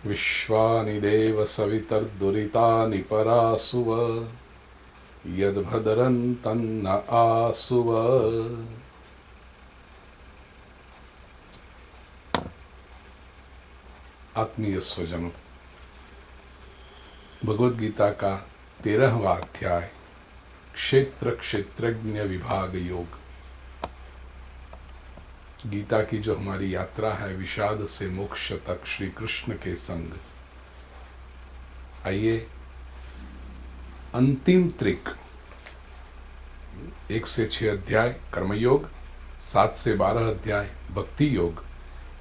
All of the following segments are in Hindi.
विश्वानि देव सवितर्दुरितानि परासुव यद्भद्रं तन्न आसुव। आत्मीय स्वजनों, भगवद गीता का 13वां अध्याय क्षेत्र क्षेत्रज्ञ विभाग योग। गीता की जो हमारी यात्रा है विषाद से मोक्ष तक श्री कृष्ण के संग। आइए अंतिम त्रिक 1 से 6 अध्याय कर्मयोग, 7 से 12 अध्याय भक्ति योग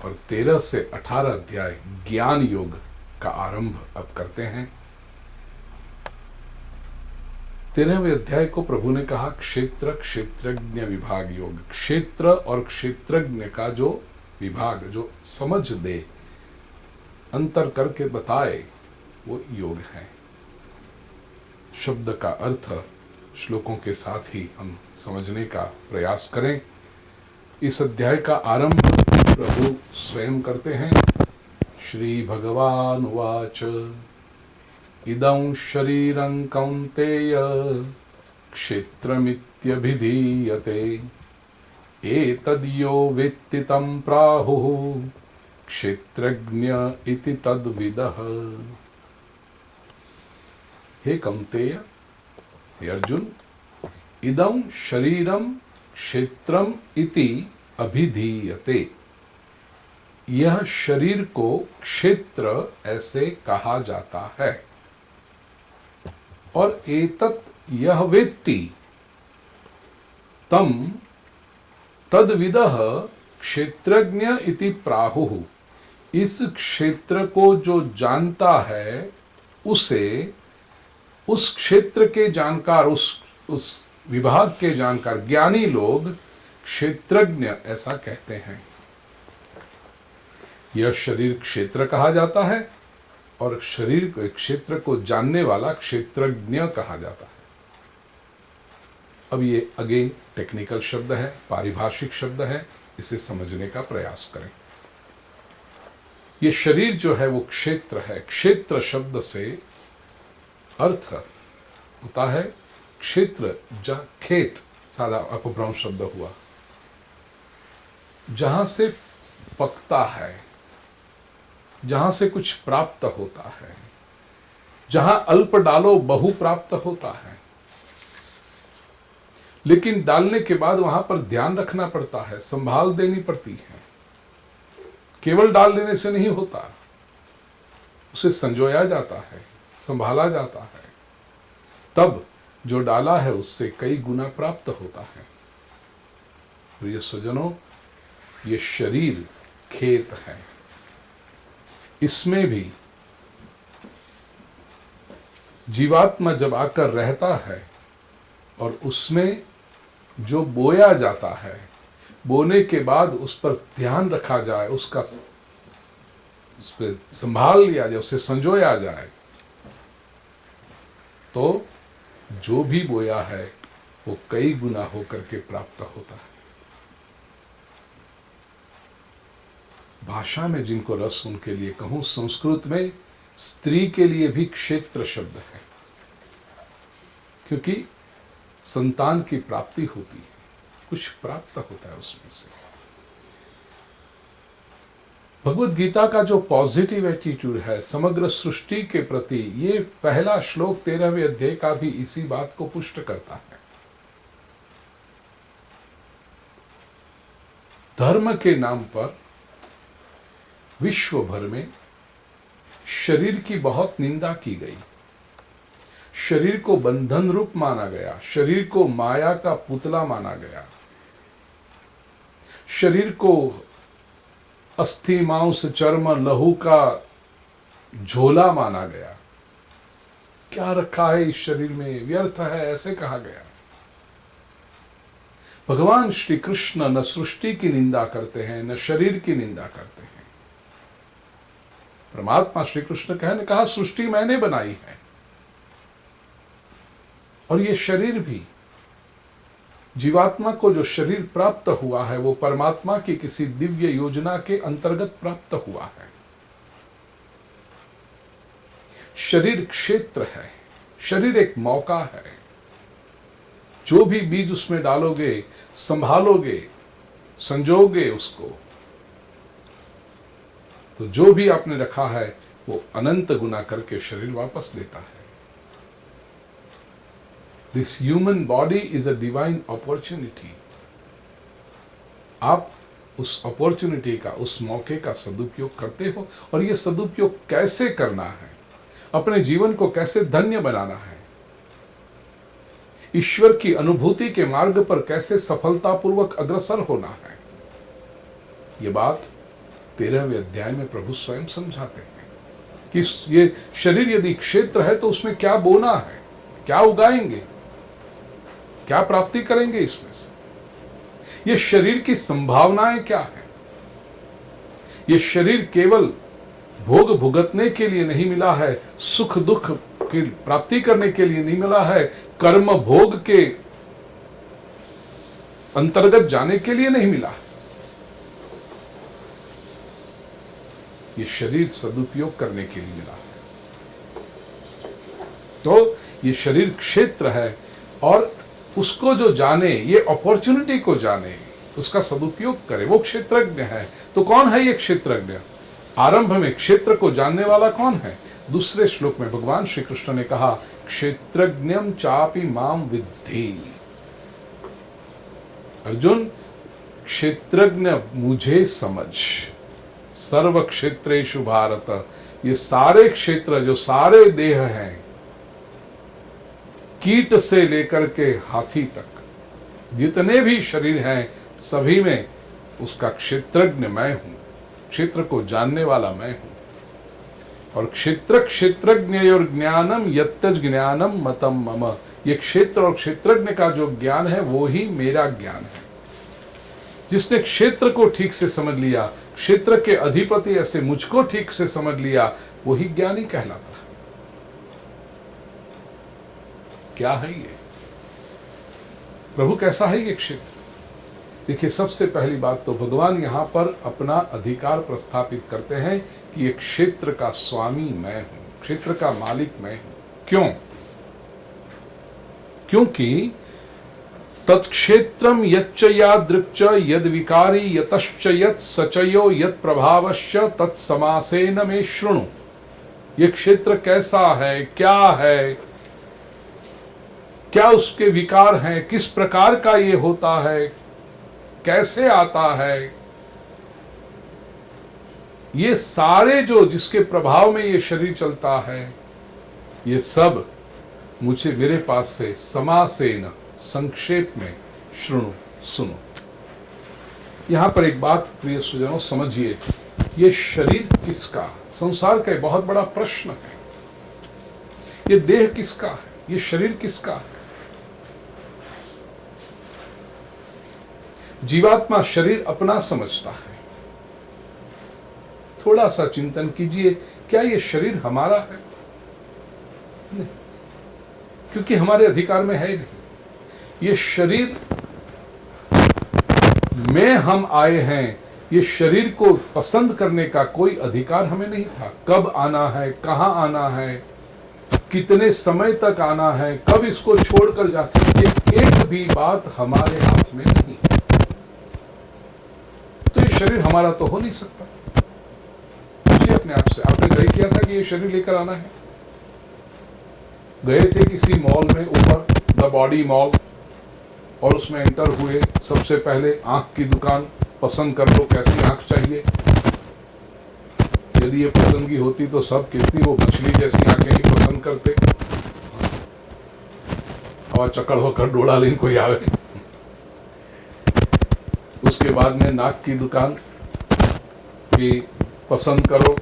और 13 से 18 अध्याय ज्ञान योग का आरंभ अब करते हैं। 13वें अध्याय को प्रभु ने कहा क्षेत्र क्षेत्रज्ञ विभाग योग। क्षेत्र और क्षेत्रज्ञ का जो विभाग, जो समझ दे, अंतर करके बताए, वो योग है। शब्द का अर्थ श्लोकों के साथ ही हम समझने का प्रयास करें। इस अध्याय का आरंभ प्रभु स्वयं करते हैं। श्री भगवान उवाच इदं शरीरं कौन्तेय क्षेत्रमित्यभिधीयते एतद्यो वेत्ति तं प्राहुः क्षेत्रज्ञ इति तद्विदः। हे कौन्तेय, हे अर्जुन, इदं शरीरं क्षेत्रम इति अभिधीयते। यह शरीर को क्षेत्र ऐसे कहा जाता है। और एतत् यह वेत्ति तम तद्विदः क्षेत्रज्ञ इति प्राहुः। इस क्षेत्र को जो जानता है उसे, उस क्षेत्र के जानकार, उस विभाग के जानकार ज्ञानी लोग क्षेत्रज्ञ ऐसा कहते हैं। यह शरीर क्षेत्र कहा जाता है और शरीर को, क्षेत्र को जानने वाला क्षेत्रज्ञ कहा जाता है। अब ये अगेन टेक्निकल शब्द है, पारिभाषिक शब्द है, इसे समझने का प्रयास करें। ये शरीर जो है वो क्षेत्र है। क्षेत्र शब्द से अर्थ होता है क्षेत्र, जहाँ खेत सादा अपभ्रंश शब्द हुआ, जहां से पकता है, जहां से कुछ प्राप्त होता है, जहां अल्प डालो बहु प्राप्त होता है। लेकिन डालने के बाद वहां पर ध्यान रखना पड़ता है, संभाल देनी पड़ती है। केवल डाल देने से नहीं होता, उसे संजोया जाता है, संभाला जाता है, तब जो डाला है उससे कई गुना प्राप्त होता है। प्रिय स्वजनों, ये शरीर खेत है। इसमें भी जीवात्मा जब आकर रहता है और उसमें जो बोया जाता है, बोने के बाद उस पर ध्यान रखा जाए, उस पर संभाल लिया जाए, उसे संजोया जाए, तो जो भी बोया है वो कई गुना होकर के प्राप्त होता है। भाषा में जिनको रस, उनके लिए कहूं, संस्कृत में स्त्री के लिए भी क्षेत्र शब्द है, क्योंकि संतान की प्राप्ति होती है, कुछ प्राप्त होता है उसमें से। भगवद गीता का जो पॉजिटिव एटीट्यूड है समग्र सृष्टि के प्रति, ये पहला श्लोक 13वें अध्याय का भी इसी बात को पुष्ट करता है। धर्म के नाम पर विश्व भर में शरीर की बहुत निंदा की गई। शरीर को बंधन रूप माना गया, शरीर को माया का पुतला माना गया, शरीर को अस्थि मांस चर्म लहू का झोला माना गया। क्या रखा है इस शरीर में, व्यर्थ है, ऐसे कहा गया। भगवान श्री कृष्ण न सृष्टि की निंदा करते हैं, न शरीर की निंदा करते हैं। परमात्मा श्री कृष्ण कहने कहा सृष्टि मैंने बनाई है, और ये शरीर भी, जीवात्मा को जो शरीर प्राप्त हुआ है वो परमात्मा की किसी दिव्य योजना के अंतर्गत प्राप्त हुआ है। शरीर क्षेत्र है, शरीर एक मौका है। जो भी बीज उसमें डालोगे, संभालोगे, संजोगे उसको, तो जो भी आपने रखा है वो अनंत गुना करके शरीर वापस लेता है। This human body is a divine opportunity. आप उस अपॉर्चुनिटी का, उस मौके का सदुपयोग करते हो, और ये सदुपयोग कैसे करना है, अपने जीवन को कैसे धन्य बनाना है, ईश्वर की अनुभूति के मार्ग पर कैसे सफलतापूर्वक अग्रसर होना है, ये बात 13वें अध्याय में प्रभु स्वयं समझाते हैं कि ये शरीर यदि क्षेत्र है तो उसमें क्या बोना है, क्या उगाएंगे, क्या प्राप्ति करेंगे इसमें से। ये शरीर की संभावनाएं क्या है। ये शरीर केवल भोग भुगतने के लिए नहीं मिला है, सुख दुख की प्राप्ति करने के लिए नहीं मिला है, कर्म भोग के अंतर्गत जाने के लिए नहीं मिला है। ये शरीर सदुपयोग करने के लिए मिला है। तो ये शरीर क्षेत्र है, और उसको जो जाने, ये अपॉर्चुनिटी को जाने, उसका सदुपयोग करे, वो क्षेत्रज्ञ है। तो कौन है ये क्षेत्रज्ञ? आरंभ में क्षेत्र को जानने वाला कौन है? दूसरे श्लोक में भगवान श्री कृष्ण ने कहा, क्षेत्रज्ञम चापि माम विद्धि। अर्जुन, क्षेत्रज्ञ मुझे समझ। सर्व क्षेत्रेषु भारत, ये सारे क्षेत्र, जो सारे देह हैं, कीट से लेकर के हाथी तक, जितने भी शरीर हैं, सभी में उसका क्षेत्रज्ञ मैं हूं, क्षेत्र को जानने वाला मैं हूं। और क्षेत्र क्षेत्रज्ञ और ज्ञानम यत्तज ज्ञानम मतम मम, ये क्षेत्र और क्षेत्रज्ञ का जो ज्ञान है वो ही मेरा ज्ञान है। जिसने क्षेत्र को ठीक से समझ लिया, क्षेत्र के अधिपति ऐसे मुझको ठीक से समझ लिया, वही ज्ञानी कहलाता है। क्या है ये प्रभु, कैसा है ये क्षेत्र? देखिए, सबसे पहली बात तो भगवान यहां पर अपना अधिकार प्रस्थापित करते हैं कि ये क्षेत्र का स्वामी मैं हूं, क्षेत्र का मालिक मैं हूं। क्यों? क्योंकि तत्क्षेत्रम यच्च यादृक्च यद विकारी यतश्च यत् सचयो यत् प्रभावश्च तत्समासेन मे शृणु। ये क्षेत्र कैसा है, क्या है, क्या उसके विकार हैं, किस प्रकार का ये होता है, कैसे आता है, ये सारे जो जिसके प्रभाव में ये शरीर चलता है, ये सब मुझे मेरे पास से समासेन, संक्षेप में, शृणु, सुनो। यहां पर एक बात प्रिय सुजनों समझिए, ये शरीर किसका? संसार का बहुत बड़ा प्रश्न है। ये देह किसका है? ये शरीर किसका है? जीवात्मा शरीर अपना समझता है। थोड़ा सा चिंतन कीजिए, क्या ये शरीर हमारा है? नहीं, क्योंकि हमारे अधिकार में है नहीं। ये शरीर में हम आए हैं, ये शरीर को पसंद करने का कोई अधिकार हमें नहीं था। कब आना है, कहां आना है, कितने समय तक आना है, कब इसको छोड़कर जाना, ये एक भी बात हमारे हाथ में नहीं है। तो ये शरीर हमारा तो हो नहीं सकता। पूछिए अपने आप से, आपने तय किया था कि ये शरीर लेकर आना है? गए थे किसी मॉल में ऊपर, द बॉडी मॉल, और उसमें एंटर हुए। सबसे पहले आंख की दुकान, पसंद कर लो कैसी आंख चाहिए। यदि ये पसंदगी होती तो सब कितनी वो मछली जैसी आंखें ही पसंद करते। हवा चक्कर होकर डोड़ा लेन कोई आवे। उसके बाद में नाक की दुकान कि पसंद करो,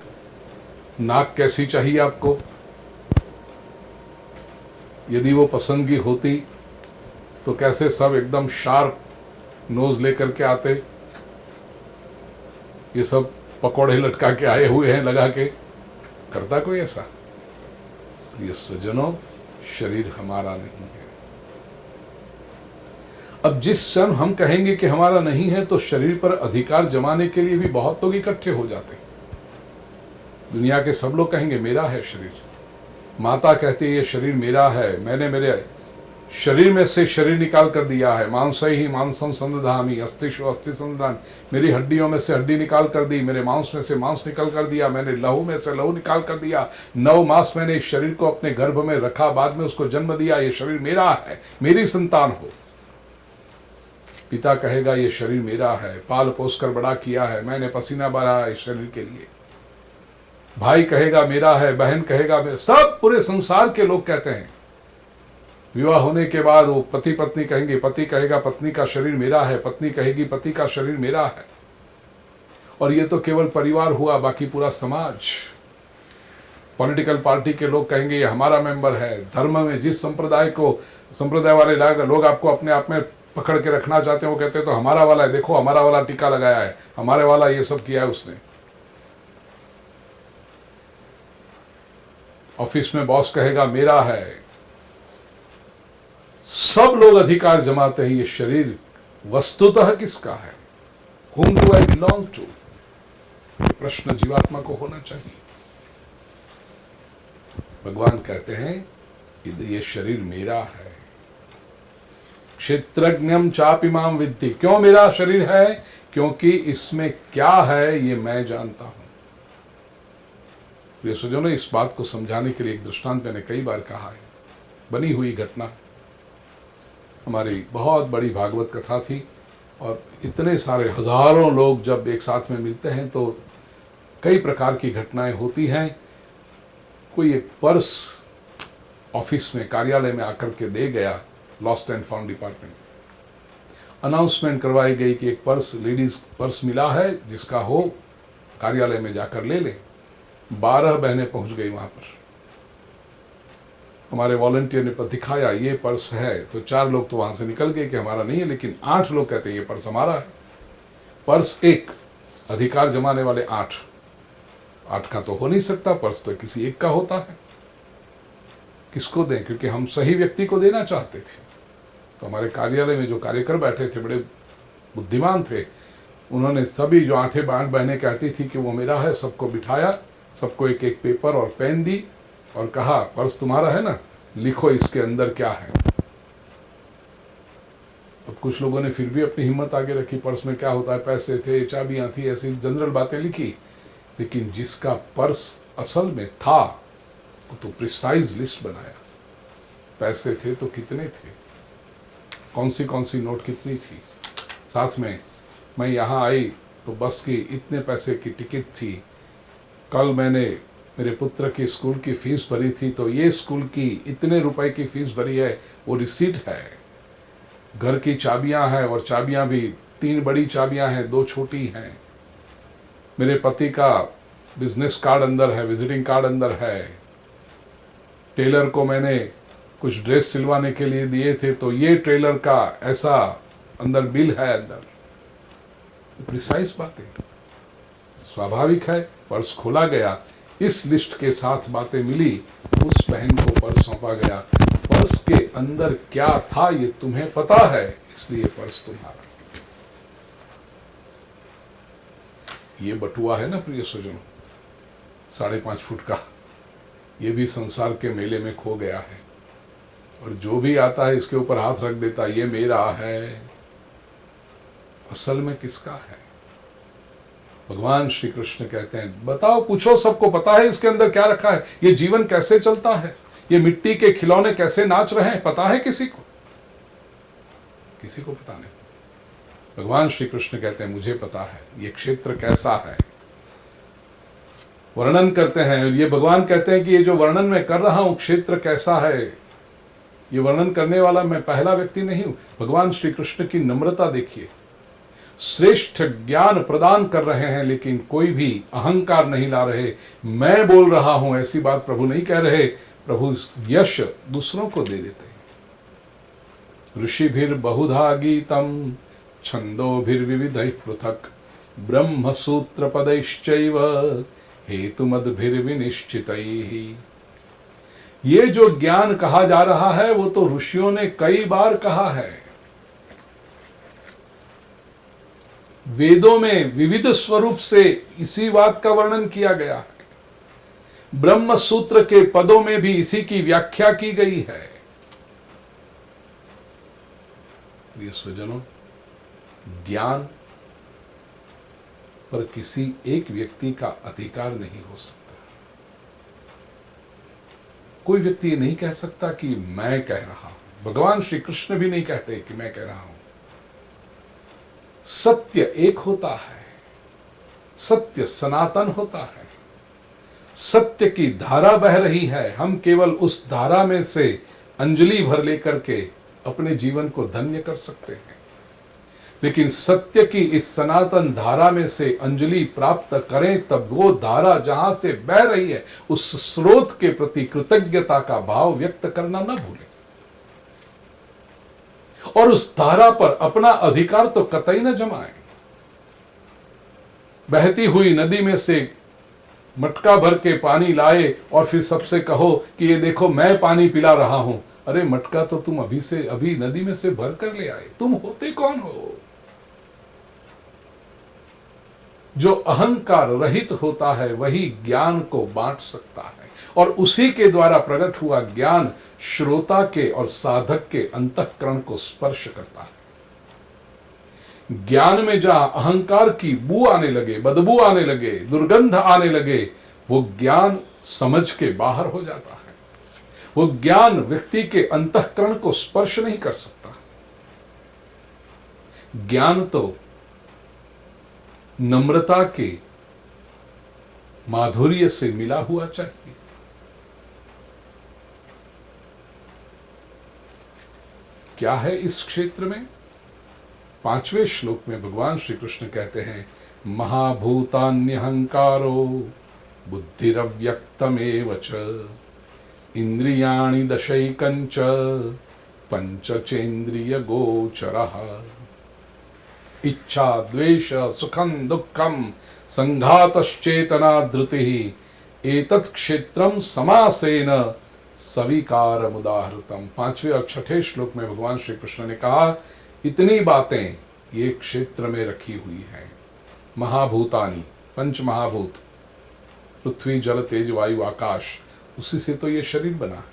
नाक कैसी चाहिए आपको। यदि वो पसंदगी होती तो कैसे सब एकदम शार्प नोज लेकर के आते। ये सब पकौड़े लटका के आए हुए हैं लगा के, करता कोई ऐसा? ये स्वजनों, शरीर हमारा नहीं है। अब जिस क्षण हम कहेंगे कि हमारा नहीं है, तो शरीर पर अधिकार जमाने के लिए भी बहुत लोग इकट्ठे हो जाते हैं। दुनिया के सब लोग कहेंगे मेरा है शरीर, माता कहती है ये शरीर मेरा है, मैंने मेरे शरीर में से शरीर निकाल कर दिया है। मांस ही मांसम संदधामी अस्थिषु अस्थि संदधान, मेरी हड्डियों में से हड्डी निकाल कर दी, मेरे मांस में से मांस निकाल कर दिया, मैंने लहू में से लहू निकाल कर दिया। 9 मास मैंने इस शरीर को अपने गर्भ में रखा, बाद में उसको जन्म दिया। ये शरीर मेरा है, मेरी संतान हो। पिता कहेगा ये शरीर मेरा है, पाल पोस कर बड़ा किया है, मैंने पसीना बहाया इस शरीर के लिए। भाई कहेगा मेरा है, बहन कहेगा मेरा, सब पूरे संसार के लोग कहते हैं। विवाह होने के बाद वो पति पत्नी कहेंगे, पति कहेगा पत्नी का शरीर मेरा है, पत्नी कहेगी पति का शरीर मेरा है। और ये तो केवल परिवार हुआ, बाकी पूरा समाज। पॉलिटिकल पार्टी के लोग कहेंगे ये हमारा मेंबर है। धर्म में जिस संप्रदाय वाले लोग आपको अपने आप में पकड़ के रखना चाहते हैं, वो कहते हैं तो हमारा वाला है, देखो हमारा वाला टीका लगाया है, हमारे वाला ये सब किया है उसने। ऑफिस में बॉस कहेगा मेरा है। सब लोग अधिकार जमाते हैं। ये शरीर वस्तुतः किसका है? Whom do I belong to? प्रश्न जीवात्मा को होना चाहिए। भगवान कहते हैं ये शरीर मेरा है। क्षेत्रज्ञम चापि माम विद्धि। क्यों मेरा शरीर है? क्योंकि इसमें क्या है ये मैं जानता हूं। प्रिय सज्जनों, इस बात को समझाने के लिए एक दृष्टांत मैंने कई बार कहा है, बनी हुई घटना। हमारी बहुत बड़ी भागवत कथा थी और इतने सारे हजारों लोग जब एक साथ में मिलते हैं तो कई प्रकार की घटनाएं होती हैं। कोई एक पर्स ऑफिस में, कार्यालय में आकर के दे गया, lost and found department. Announcement करवाई गई कि एक पर्स, लेडीज पर्स मिला है, जिसका हो कार्यालय में जाकर ले ले। 12 बहनें पहुंच गई वहां पर। हमारे वॉलंटियर ने दिखाया ये पर्स है, तो 4 लोग तो वहां से निकल गए कि हमारा नहीं है, लेकिन 8 लोग कहते हैं ये पर्स हमारा है। पर्स एक, अधिकार जमाने वाले 8 का तो हो नहीं सकता, पर्स तो किसी एक का होता है। किसको दें? क्योंकि हम सही व्यक्ति को देना चाहते थे। तो हमारे कार्यालय में जो कार्यकर बैठे थे बड़े बुद्धिमान थे, उन्होंने सभी जो 8 बहनें कहती थी कि वो मेरा है, सबको बिठाया, सबको एक एक पेपर और पेन दी और कहा पर्स तुम्हारा है ना, लिखो इसके अंदर क्या है। अब कुछ लोगों ने फिर भी अपनी हिम्मत आगे रखी, पर्स में क्या होता है, पैसे थे, चाबियां थी, ऐसी जनरल बातें लिखी। लेकिन जिसका पर्स असल में था वो तो प्रिसाइज लिस्ट बनाया। पैसे थे तो कितने थे, कौन सी नोट कितनी थी, साथ में मैं यहाँ आई तो बस की इतने पैसे की टिकट थी, कल मैंने मेरे पुत्र की स्कूल की फीस भरी थी तो ये स्कूल की इतने रुपए की फीस भरी है, वो रिसीट है। घर की चाबियां हैं और चाबियां भी 3 बड़ी चाबियां हैं, 2 छोटी हैं। मेरे पति का बिजनेस कार्ड अंदर है, विजिटिंग कार्ड अंदर है। टेलर को मैंने कुछ ड्रेस सिलवाने के लिए दिए थे तो ये टेलर का ऐसा अंदर बिल है अंदर। प्रिसाइज बातें, स्वाभाविक है। पर्स खोला गया, इस लिस्ट के साथ बातें मिली, उस बहन को पर्स सौंपा गया। पर्स के अंदर क्या था ये तुम्हें पता है, इसलिए पर्स तुम्हारा। ये बटुआ है ना प्रिय स्वजन, 5.5 फुट का, ये भी संसार के मेले में खो गया है। और जो भी आता है इसके ऊपर हाथ रख देता है, ये मेरा है। असल में किसका है? भगवान श्री कृष्ण कहते हैं बताओ, पूछो, सबको पता है इसके अंदर क्या रखा है, ये जीवन कैसे चलता है, ये मिट्टी के खिलौने कैसे नाच रहे हैं, पता है किसी को? किसी को पता नहीं। भगवान श्री कृष्ण कहते हैं मुझे पता है ये क्षेत्र कैसा है। वर्णन करते हैं, ये भगवान कहते हैं कि ये जो वर्णन मैं कर रहा हूं क्षेत्र कैसा है, ये वर्णन करने वाला मैं पहला व्यक्ति नहीं हूं। भगवान श्री कृष्ण की नम्रता देखिए, श्रेष्ठ ज्ञान प्रदान कर रहे हैं लेकिन कोई भी अहंकार नहीं ला रहे। मैं बोल रहा हूं ऐसी बात प्रभु नहीं कह रहे, प्रभु यश दूसरों को दे देते हैं। ऋषिभिर बहुधा गीतम छंदोभिर्विविधैः पृथक् ब्रह्म सूत्र पदैश्चैव हेतुमद्भिर्विनिश्चितैः। ये जो ज्ञान कहा जा रहा है वो तो ऋषियों ने कई बार कहा है। वेदों में विविध स्वरूप से इसी बात का वर्णन किया गया है। ब्रह्म सूत्र के पदों में भी इसी की व्याख्या की गई है। प्रिय स्वजनों, ज्ञान पर किसी एक व्यक्ति का अधिकार नहीं हो सकता। कोई व्यक्ति ये नहीं कह सकता कि मैं कह रहा हूं। भगवान श्री कृष्ण भी नहीं कहते कि मैं कह रहा हूं। सत्य एक होता है, सत्य सनातन होता है, सत्य की धारा बह रही है। हम केवल उस धारा में से अंजलि भर लेकर के अपने जीवन को धन्य कर सकते हैं। लेकिन सत्य की इस सनातन धारा में से अंजलि प्राप्त करें, तब वो धारा जहां से बह रही है उस स्रोत के प्रति कृतज्ञता का भाव व्यक्त करना न भूलें, और उस धारा पर अपना अधिकार तो कतई न जमाएं। बहती हुई नदी में से मटका भर के पानी लाए और फिर सबसे कहो कि ये देखो मैं पानी पिला रहा हूं। अरे मटका तो तुम अभी नदी में से भर कर ले आए, तुम होते कौन हो? जो अहंकार रहित होता है वही ज्ञान को बांट सकता है, और उसी के द्वारा प्रकट हुआ ज्ञान श्रोता के और साधक के अंतःकरण को स्पर्श करता है। ज्ञान में जहां अहंकार की बू आने लगे, बदबू आने लगे, दुर्गंध आने लगे, वो ज्ञान समझ के बाहर हो जाता है। वो ज्ञान व्यक्ति के अंतःकरण को स्पर्श नहीं कर सकता। ज्ञान तो नम्रता के माधुर्य से मिला हुआ चाहिए। क्या है इस क्षेत्र में? 5वें श्लोक में भगवान श्री कृष्ण कहते हैं, महाभूतान्यहंकारो बुद्धिरव्यक्तमेव च इंद्रियाणि दशैकञ्च पंचचेन्द्रिय गोचरः इच्छा द्वेष सुखम दुखम संघातश्चेतना धृति एतत् क्षेत्रम समासेन सविकारमुदाहृतम। 5वें और 6ठे श्लोक में भगवान श्री कृष्ण ने कहा, इतनी बातें ये क्षेत्र में रखी हुई हैं। महाभूतानि, पंच महाभूत, पृथ्वी जल तेज वायु आकाश, उसी से तो ये शरीर बना है।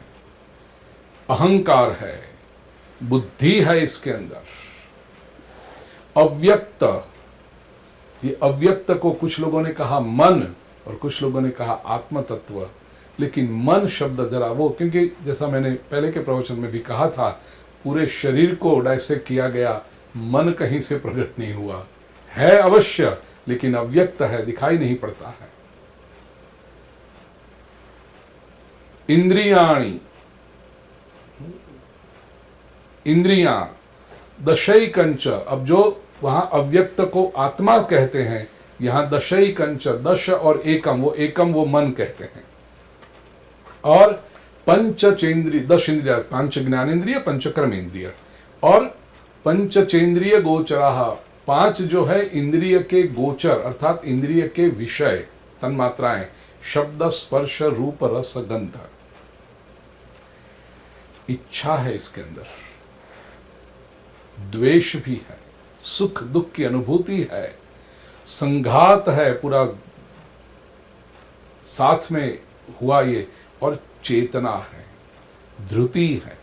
अहंकार है, बुद्धि है इसके अंदर, अव्यक्त, ये अव्यक्त को कुछ लोगों ने कहा मन और कुछ लोगों ने कहा आत्म तत्व। लेकिन मन शब्द जरा वो, क्योंकि जैसा मैंने पहले के प्रवचन में भी कहा था, पूरे शरीर को डायसेक्ट किया गया, मन कहीं से प्रकट नहीं हुआ है, अवश्य, लेकिन अव्यक्त है, दिखाई नहीं पड़ता है। इंद्रियाणि, इंद्रियां, दशैकंच, अब जो वहां अव्यक्त को आत्मा कहते हैं, यहां दशैकंच, दश और एकम, वो एकम वो मन कहते हैं। और पंचचेंद्रिय, 10 इंद्रिय, 5 ज्ञानेन्द्रिय, 5 कर्मेंद्रिय, और पंचचेंद्रिय गोचराः, 5 जो है इंद्रिय के गोचर अर्थात इंद्रिय के विषय, तन्मात्राएं, शब्द स्पर्श रूप रस गंध। इच्छा है इसके अंदर, द्वेष भी है, सुख दुख की अनुभूति है, संघात है, पूरा साथ में हुआ ये, और चेतना है, धृति है,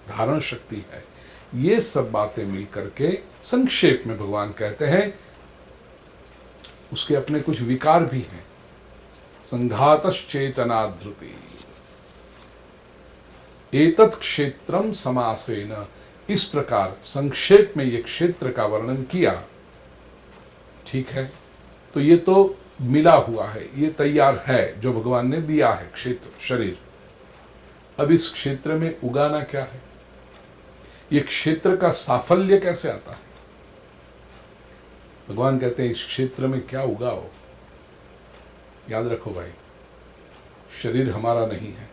धारण शक्ति है। ये सब बातें मिलकर के संक्षेप में भगवान कहते हैं, उसके अपने कुछ विकार भी हैं। संघातश्चेतना धृति एतत् क्षेत्रम समासेन, इस प्रकार संक्षेप में ये क्षेत्र का वर्णन किया। ठीक है, तो ये तो मिला हुआ है, ये तैयार है, जो भगवान ने दिया है क्षेत्र, शरीर। अब इस क्षेत्र में उगाना क्या है? ये क्षेत्र का साफल्य कैसे आता है? भगवान कहते हैं इस क्षेत्र में क्या उगाओ। याद रखो भाई, शरीर हमारा नहीं है,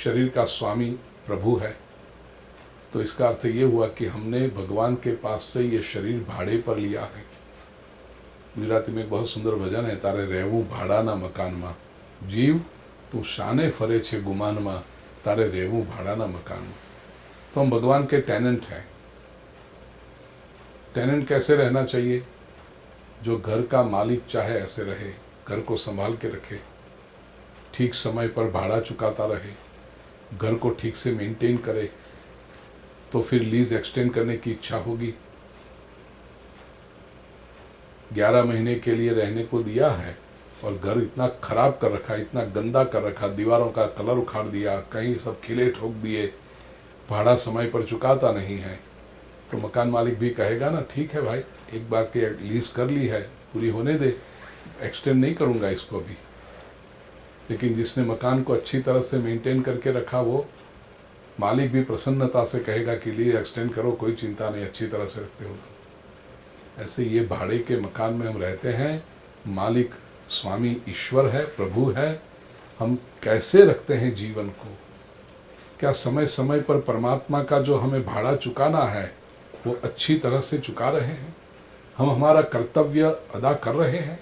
शरीर का स्वामी प्रभु है। तो इसका अर्थ ये हुआ कि हमने भगवान के पास से ये शरीर भाड़े पर लिया है। गुजराती में एक बहुत सुंदर भजन है, तारे રહેવું ભાડાના મકાનમાં, जीव तू शाने फरे छे गुमानमा, तारे રહેવું भाड़ाना मकानमा। तो हम भगवान के टेनेंट हैं। टेनेंट कैसे रहना चाहिए? जो घर का मालिक चाहे ऐसे रहे, घर को संभाल के रखे, ठीक समय पर भाड़ा चुकाता रहे, घर को ठीक से मेंटेन करे, तो फिर लीज एक्सटेंड करने की इच्छा होगी। 11 महीने के लिए रहने को दिया है और घर इतना खराब कर रखा, इतना गंदा कर रखा, दीवारों का कलर उखाड़ दिया, कहीं सब खिले ठोक दिए, भाड़ा समय पर चुकाता नहीं है, तो मकान मालिक भी कहेगा ना, ठीक है भाई, एक बार के लीज कर ली है, पूरी होने दे, एक्सटेंड नहीं करूँगा इसको अभी। लेकिन जिसने मकान को अच्छी तरह से मेंटेन करके रखा, वो मालिक भी प्रसन्नता से कहेगा कि लीज एक्सटेंड करो, कोई चिंता नहीं, अच्छी तरह से रखते हो तो। ऐसे ये भाड़े के मकान में हम रहते हैं, मालिक स्वामी ईश्वर है, प्रभु है, हम कैसे रखते हैं जीवन को? क्या समय समय पर परमात्मा का जो हमें भाड़ा चुकाना है वो अच्छी तरह से चुका रहे हैं? हम हमारा कर्तव्य अदा कर रहे हैं?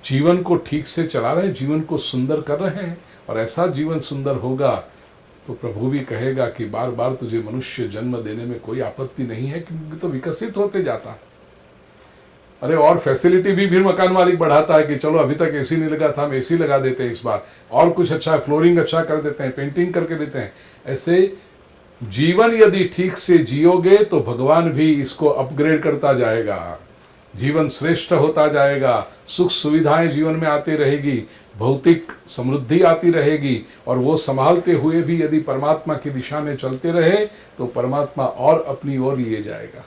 जीवन को ठीक से चला रहे हैं, जीवन को सुंदर कर रहे हैं? और ऐसा जीवन सुंदर होगा तो प्रभु भी कहेगा कि बार बार तुझे मनुष्य जन्म देने में कोई आपत्ति नहीं है, क्योंकि तो विकसित होते जाता है। अरे और फैसिलिटी भी फिर मकान मालिक बढ़ाता है कि चलो अभी तक एसी नहीं लगा था, हम एसी लगा देते हैं इस बार, और कुछ अच्छा, फ्लोरिंग अच्छा कर देते हैं, पेंटिंग करके देते हैं। ऐसे जीवन यदि ठीक से जियोगे तो भगवान भी इसको अपग्रेड करता जाएगा, जीवन श्रेष्ठ होता जाएगा, सुख सुविधाएं जीवन में आती रहेगी, भौतिक समृद्धि आती रहेगी, और वो संभालते हुए भी यदि परमात्मा की दिशा में चलते रहे तो परमात्मा और अपनी ओर लिए जाएगा।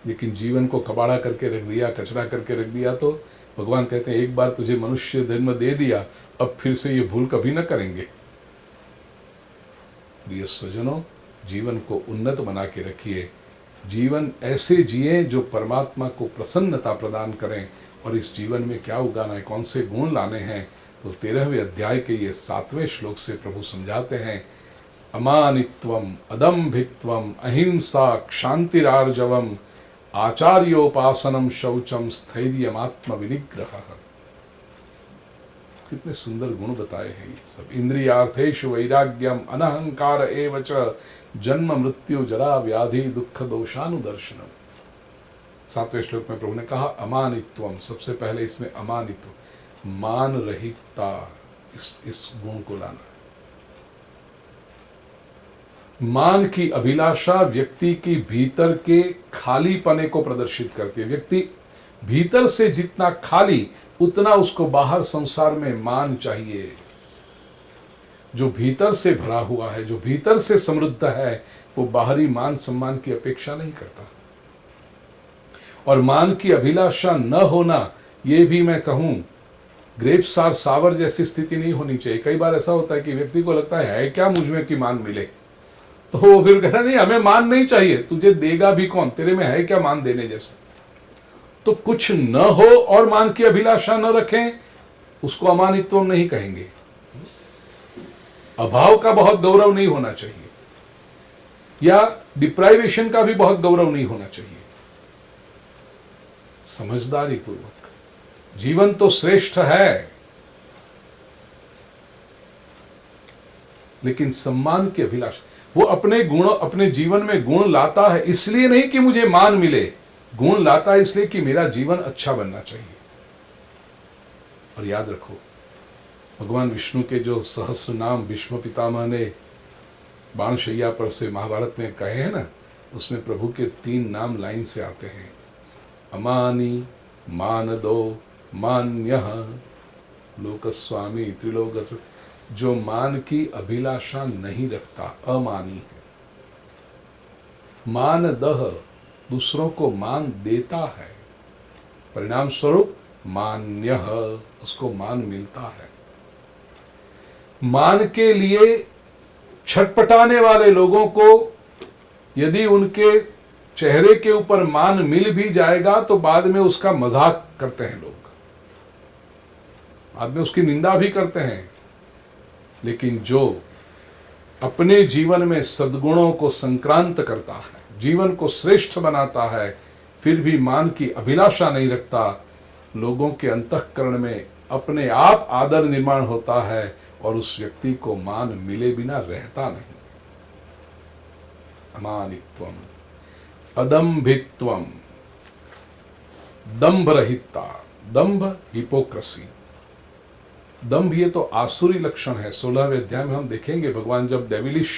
लेकिन जीवन को कबाड़ा करके रख दिया, कचरा करके रख दिया, तो भगवान कहते हैं एक बार तुझे मनुष्य जन्म दे दिया, अब फिर से ये भूल कभी न करेंगे। प्रिय स्वजनों, जीवन को उन्नत बना के रखिए, जीवन ऐसे जिए जो परमात्मा को प्रसन्नता प्रदान करें। और इस जीवन में क्या उगाना है, कौन से गुण लाने हैं, तो 13वें अध्याय के ये 7वें श्लोक से प्रभु समझाते हैं। अमानित्वम, अदम्भित्वम, अहिंसा, क्षांतिरार्जवम, आचार्योपासनम, शौचम, स्थैर्यमात्म विनिग्रह। कितने सुंदर गुण बताए हैं ये सब। इंद्रियार्थेषु वैराग्यम, अनहंकार एव च, जन्म मृत्यु जरा व्याधि दुख दोषानुदर्शनम। 7वें श्लोक में प्रभु ने कहा अमानित्वम, सबसे पहले इसमें अमानित्व, मान रहितता, इस गुण को लाना। मान की अभिलाषा व्यक्ति की भीतर के खाली पने को प्रदर्शित करती है। व्यक्ति भीतर से जितना खाली, उतना उसको बाहर संसार में मान चाहिए। जो भीतर से भरा हुआ है, जो भीतर से समृद्ध है, वो बाहरी मान सम्मान की अपेक्षा नहीं करता। और मान की अभिलाषा न होना, ये भी मैं कहूं, ग्रेप सार सावर जैसी स्थिति नहीं होनी चाहिए। कई बार ऐसा होता है कि व्यक्ति को लगता है क्या मुझ में कि मान मिले, तो वो फिर कहता नहीं, हमें मान नहीं चाहिए, तुझे देगा भी कौन, तेरे में है क्या मान देने जैसा। तो कुछ न हो और मान की अभिलाषा न रखें, उसको अमानित्व नहीं कहेंगे। अभाव का बहुत गौरव नहीं होना चाहिए, या डिप्राइवेशन का भी बहुत गौरव नहीं होना चाहिए। समझदारी पूर्वक, जीवन तो श्रेष्ठ है, लेकिन सम्मान की अभिलाषा, वो अपने गुण, अपने जीवन में गुण लाता है, इसलिए नहीं कि मुझे मान मिले, गुण लाता है इसलिए कि मेरा जीवन अच्छा बनना चाहिए। और याद रखो, भगवान विष्णु के जो सहस्र नाम भीष्म पितामह ने बाणशैया पर से महाभारत में कहे हैं ना, उसमें प्रभु के 3 नाम लाइन से आते हैं। अमानी, मानदो, मान्यः, लोकस्वामी, त्रिलोक। जो मान की अभिलाषा नहीं रखता अमानी है। मानदह, दूसरों को मान देता है, परिणाम स्वरूप मान्यः, उसको मान मिलता है। मान के लिए छटपटाने वाले लोगों को यदि उनके चेहरे के ऊपर मान मिल भी जाएगा तो बाद में उसका मजाक करते हैं लोग, बाद में उसकी निंदा भी करते हैं। लेकिन जो अपने जीवन में सद्गुणों को संक्रांत करता है, जीवन को श्रेष्ठ बनाता है, फिर भी मान की अभिलाषा नहीं रखता, लोगों के अंतःकरण में अपने आप आदर निर्माण होता है और उस व्यक्ति को मान मिले बिना रहता नहीं। अमानित्वम, अदम्भित्वम, दंभ रहितता, दंभ, हिपोक्रेसी। दंभ ये तो आसुरी लक्षण है। 16वें अध्याय में हम देखेंगे भगवान जब डेविलिश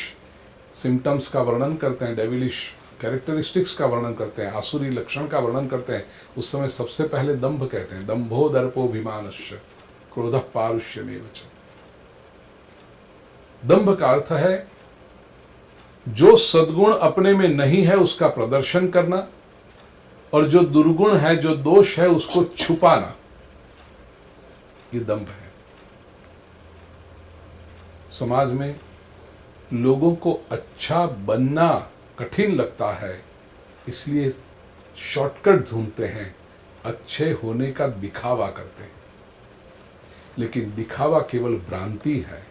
सिम्टम्स का वर्णन करते हैं, डेविलिश कैरेक्टरिस्टिक्स का वर्णन करते हैं, आसुरी लक्षण का वर्णन करते हैं, उस समय सबसे पहले दंभ कहते हैं। दंभो दर्पोभिमानश्च क्रोधः पारुष्यमेव च। दंभ का अर्थ है जो सद्गुण अपने में नहीं है उसका प्रदर्शन करना, और जो दुर्गुण है, जो दोष है, उसको छुपाना, ये दंभ है। समाज में लोगों को अच्छा बनना कठिन लगता है, इसलिए शॉर्टकट ढूंढते हैं, अच्छे होने का दिखावा करते हैं। लेकिन दिखावा केवल भ्रांति है।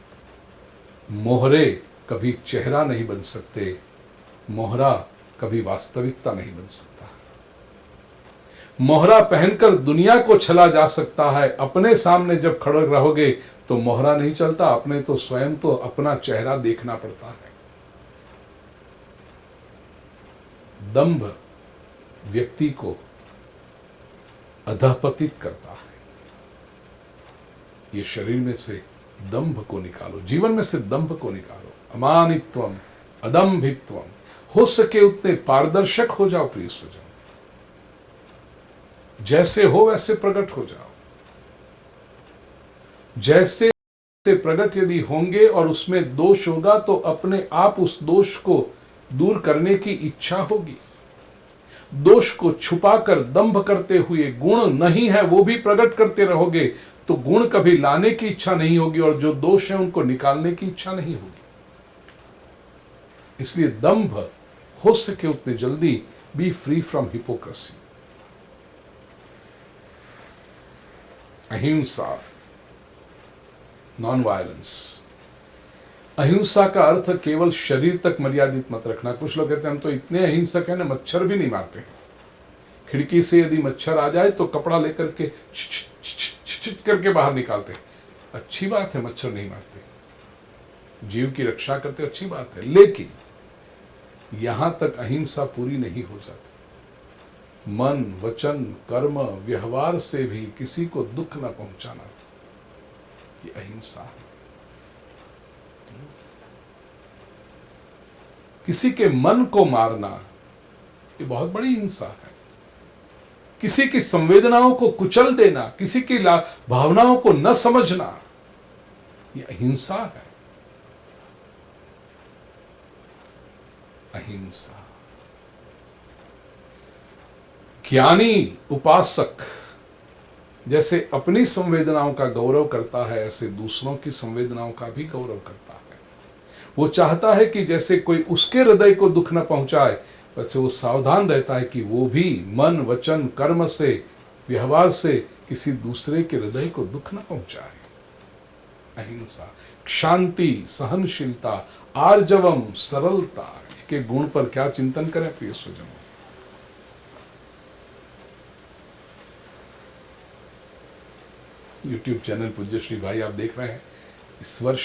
मोहरे कभी चेहरा नहीं बन सकते, मोहरा कभी वास्तविकता नहीं बन सकता। मोहरा पहनकर दुनिया को छला जा सकता है, अपने सामने जब खड़े रहोगे तो मोहरा नहीं चलता, अपने तो स्वयं तो अपना चेहरा देखना पड़ता है। दंभ व्यक्ति को अधःपतित करता है। ये शरीर में से दंभ को निकालो, जीवन में से दंभ को निकालो। अमानित्वम, अदम्भित्वम, हो सके उतने पारदर्शक हो जाओ प्रिय स्वजन। जैसे हो वैसे प्रकट हो जाओ। जैसे से प्रकट यदि होंगे और उसमें दोष होगा तो अपने आप उस दोष को दूर करने की इच्छा होगी। दोष को छुपाकर दंभ करते हुए गुण नहीं है वो भी प्रकट करते रहोगे तो गुण कभी लाने की इच्छा नहीं होगी, और जो दोष है उनको निकालने की इच्छा नहीं होगी। इसलिए दंभ हो सके उतने जल्दी बी फ्री फ्रॉम हिपोक्रेसी। अहिंसा, नॉन वायलेंस। अहिंसा का अर्थ केवल शरीर तक मर्यादित मत रखना। कुछ लोग कहते हैं हम तो इतने अहिंसक हैं ना, मच्छर भी नहीं मारते हैं। खिड़की से यदि मच्छर आ जाए तो कपड़ा लेकर के छिट करके बाहर निकालते हैं। अच्छी बात है, मच्छर नहीं मारते, जीव की रक्षा करते, अच्छी बात है। लेकिन यहां तक अहिंसा पूरी नहीं हो जाती। मन, वचन, कर्म, व्यवहार से भी किसी को दुख न पहुंचाना, ये अहिंसा है। किसी के मन को मारना, ये बहुत बड़ी हिंसा है। किसी की संवेदनाओं को कुचल देना, किसी की भावनाओं को न समझना, ये अहिंसा है। अहिंसा। ज्ञानी उपासक जैसे अपनी संवेदनाओं का गौरव करता है, ऐसे दूसरों की संवेदनाओं का भी गौरव करता है। वो चाहता है कि जैसे कोई उसके हृदय को दुख न पहुंचाए, वैसे वो सावधान रहता है कि वो भी मन, वचन, कर्म से, व्यवहार से किसी दूसरे के हृदय को दुख न पहुंचाए। अहिंसा। शांति, सहनशीलता, आर्जवम, सरलता के गुण पर क्या चिंतन करें प्रिय स्वजनों। यूट्यूब चैनल पूज्य श्री भाई आप देख रहे हैं, इस वर्ष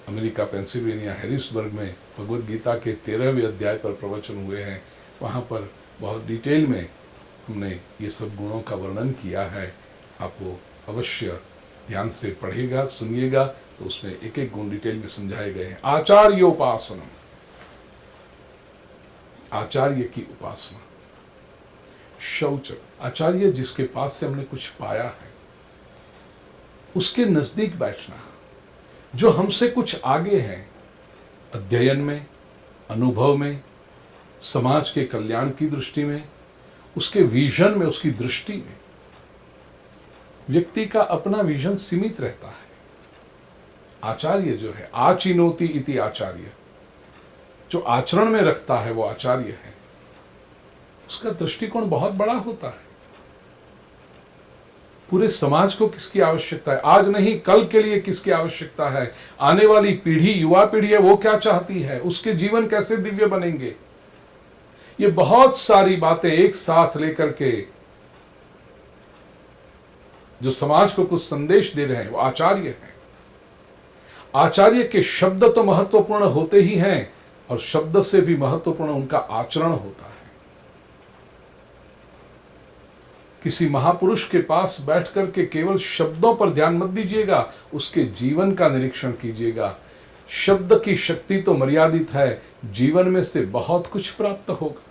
अमेरिका पेंसिल्वेनिया हैरिसबर्ग में भगवद गीता के 13वें अध्याय पर प्रवचन हुए हैं। वहाँ पर बहुत डिटेल में हमने ये सब गुणों का वर्णन किया है। आप वो अवश्य ध्यान से पढ़िएगा, सुनिएगा, तो उसमें एक एक गुण डिटेल में समझाए गए हैं। आचार्योपासनम, आचार्य की उपासना। शौच, आचार्य जिसके पास से हमने कुछ पाया है उसके नजदीक बैठना, जो हमसे कुछ आगे है अध्ययन में, अनुभव में, समाज के कल्याण की दृष्टि में, उसके विजन में, उसकी दृष्टि में। व्यक्ति का अपना विजन सीमित रहता है। आचार्य जो है, आचिनोति इति आचार्य, जो आचरण में रखता है वो आचार्य है। उसका दृष्टिकोण बहुत बड़ा होता है। पूरे समाज को किसकी आवश्यकता है, आज नहीं कल के लिए किसकी आवश्यकता है, आने वाली पीढ़ी, युवा पीढ़ी है, वो क्या चाहती है, उसके जीवन कैसे दिव्य बनेंगे, ये बहुत सारी बातें एक साथ लेकर के जो समाज को कुछ संदेश दे रहे हैं वो आचार्य हैं। आचार्य के शब्द तो महत्वपूर्ण होते ही हैं, और शब्द से भी महत्वपूर्ण उनका आचरण होता है। किसी महापुरुष के पास बैठ कर के केवल शब्दों पर ध्यान मत दीजिएगा, उसके जीवन का निरीक्षण कीजिएगा। शब्द की शक्ति तो मर्यादित है, जीवन में से बहुत कुछ प्राप्त होगा।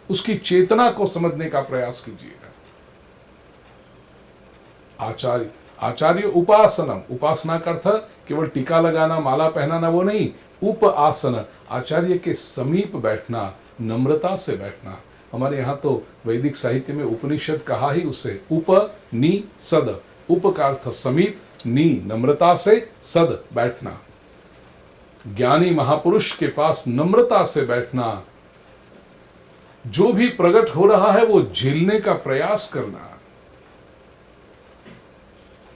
उसकी चेतना को समझने का प्रयास कीजिएगा। आचार्य उपासनम, उपासना का अर्थ केवल टीका लगाना, माला पहनाना, वो नहीं। उप आसन, आचार्य के समीप बैठना, नम्रता से बैठना। हमारे यहाँ तो वैदिक साहित्य में उपनिषद कहा ही उसे उप नी सद। उप का अर्थ समीप, नी नम्रता से, सद बैठना। ज्ञानी महापुरुष के पास नम्रता से बैठना, जो भी प्रकट हो रहा है वो झेलने का प्रयास करना।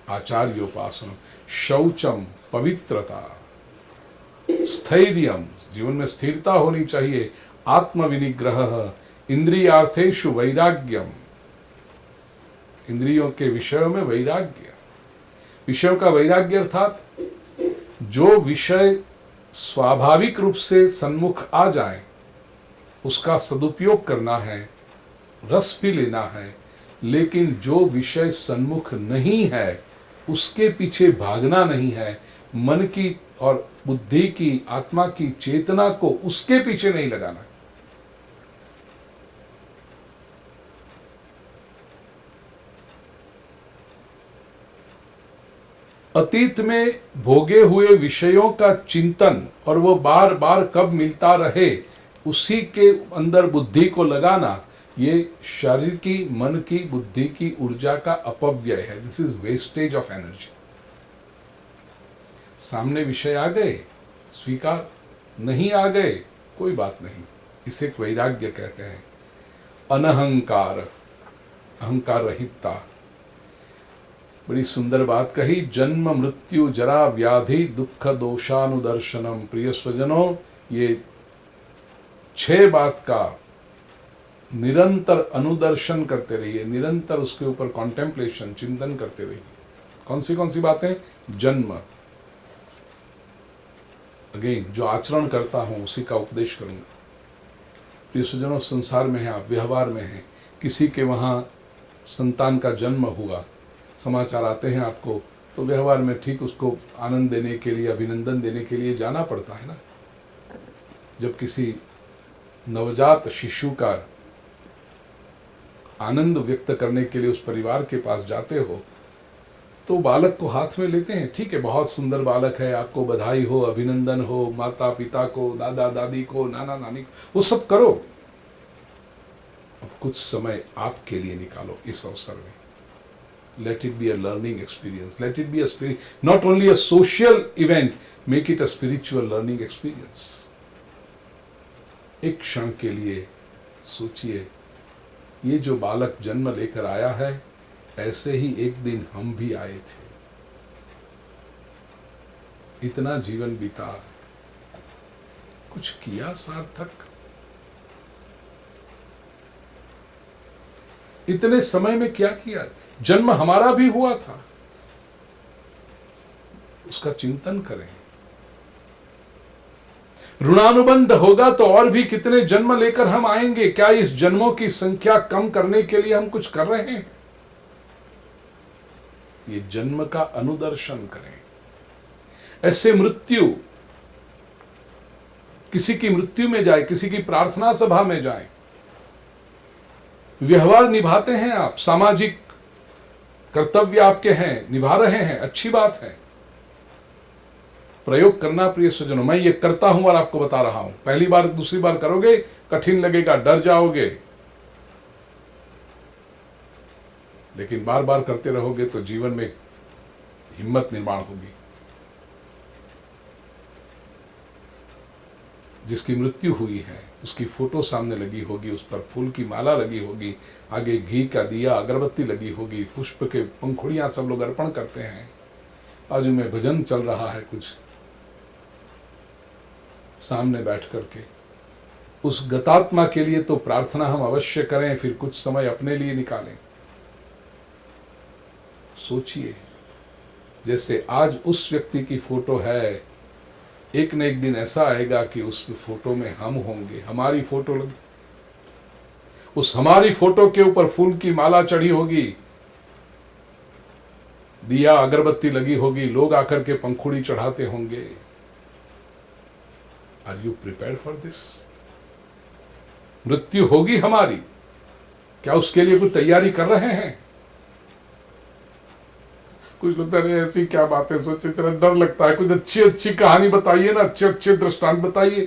आचार्योपासनम, शौचम पवित्रता, स्थैर्यम, जीवन में स्थिरता होनी चाहिए, आत्मविनिग्रह, इंद्रियार्थेषु वैराग्यम, इंद्रियों के विषयों में वैराग्य। विषयों का वैराग्य अर्थात जो विषय स्वाभाविक रूप से सन्मुख आ जाए उसका सदुपयोग करना है, रस भी लेना है, लेकिन जो विषय सन्मुख नहीं है उसके पीछे भागना नहीं है। मन की और बुद्धि की, आत्मा की चेतना को उसके पीछे नहीं लगाना। अतीत में भोगे हुए विषयों का चिंतन और वो बार बार कब मिलता रहे उसी के अंदर बुद्धि को लगाना, ये शरीर की, मन की, बुद्धि की ऊर्जा का अपव्यय है। This is wastage of energy. सामने विषय आ गए, स्वीकार, नहीं आ गए कोई बात नहीं, इसे एक वैराग्य कहते हैं। अनहंकार, अहंकार रहितता। बड़ी सुंदर बात कही, जन्म मृत्यु जरा व्याधि दुख दोषानुदर्शनम। प्रिय स्वजनों, ये 6 बात का निरंतर अनुदर्शन करते रहिए, निरंतर उसके ऊपर कॉन्टेम्पलेशन, चिंतन करते रहिए। कौन सी बातें? जन्म, अगेन जो आचरण करता हूं उसी का उपदेश करूंगा। प्रिय स्वजनों, संसार में है, आप व्यवहार में हैं, किसी के वहां संतान का जन्म हुआ, समाचार आते हैं आपको, तो व्यवहार में ठीक उसको आनंद देने के लिए, अभिनंदन देने के लिए जाना पड़ता है ना। जब किसी नवजात शिशु का आनंद व्यक्त करने के लिए उस परिवार के पास जाते हो तो बालक को हाथ में लेते हैं, ठीक है, बहुत सुंदर बालक है, आपको बधाई हो, अभिनंदन हो, माता पिता को, दादा दादी को, नाना नानी को, वो सब करो। अब कुछ समय आपके लिए निकालो इस अवसर में। Let it be a learning experience. Let it be not only a social event, make it a spiritual learning experience. एक क्षण के लिए सोचिए, ये जो बालक जन्म लेकर आया है, ऐसे ही एक दिन हम भी आए थे। इतना जीवन बीता, कुछ किया सार्थक? इतने समय में क्या किया? जन्म हमारा भी हुआ था, उसका चिंतन करें। ऋणानुबंध होगा तो और भी कितने जन्म लेकर हम आएंगे। क्या इस जन्मों की संख्या कम करने के लिए हम कुछ कर रहे हैं? ये जन्म का अनुदर्शन करें। ऐसे मृत्यु, किसी की मृत्यु में जाए, किसी की प्रार्थना सभा में जाए, व्यवहार निभाते हैं आप, सामाजिक कर्तव्य आपके हैं, निभा रहे हैं, अच्छी बात है। प्रयोग करना प्रिय स्वजनों, मैं ये करता हूं और आपको बता रहा हूं। पहली बार दूसरी बार करोगे कठिन लगेगा, डर जाओगे, लेकिन बार बार करते रहोगे तो जीवन में हिम्मत निर्माण होगी। जिसकी मृत्यु हुई है उसकी फोटो सामने लगी होगी, उस पर फूल की माला लगी होगी, आगे घी का दिया, अगरबत्ती लगी होगी, पुष्प के पंखुड़ियां सब लोग अर्पण करते हैं, बाजू में भजन चल रहा है कुछ, सामने बैठ करके उस गतात्मा के लिए तो प्रार्थना हम अवश्य करें, फिर कुछ समय अपने लिए निकालें। सोचिए, जैसे आज उस व्यक्ति की फोटो है, एक न एक दिन ऐसा आएगा कि उस फोटो में हम होंगे, हमारी फोटो लगी। उस हमारी फोटो के ऊपर फूल की माला चढ़ी होगी, दिया अगरबत्ती लगी होगी, लोग आकर के पंखुड़ी चढ़ाते होंगे। Are you prepared for this? मृत्यु होगी हमारी, क्या उसके लिए कुछ तैयारी कर रहे हैं? कुछ लगता है ऐसी क्या बातें सोचे, चलो डर लगता है। कुछ अच्छी अच्छी कहानी बताइए ना, अच्छे अच्छे दृष्टांत बताइए।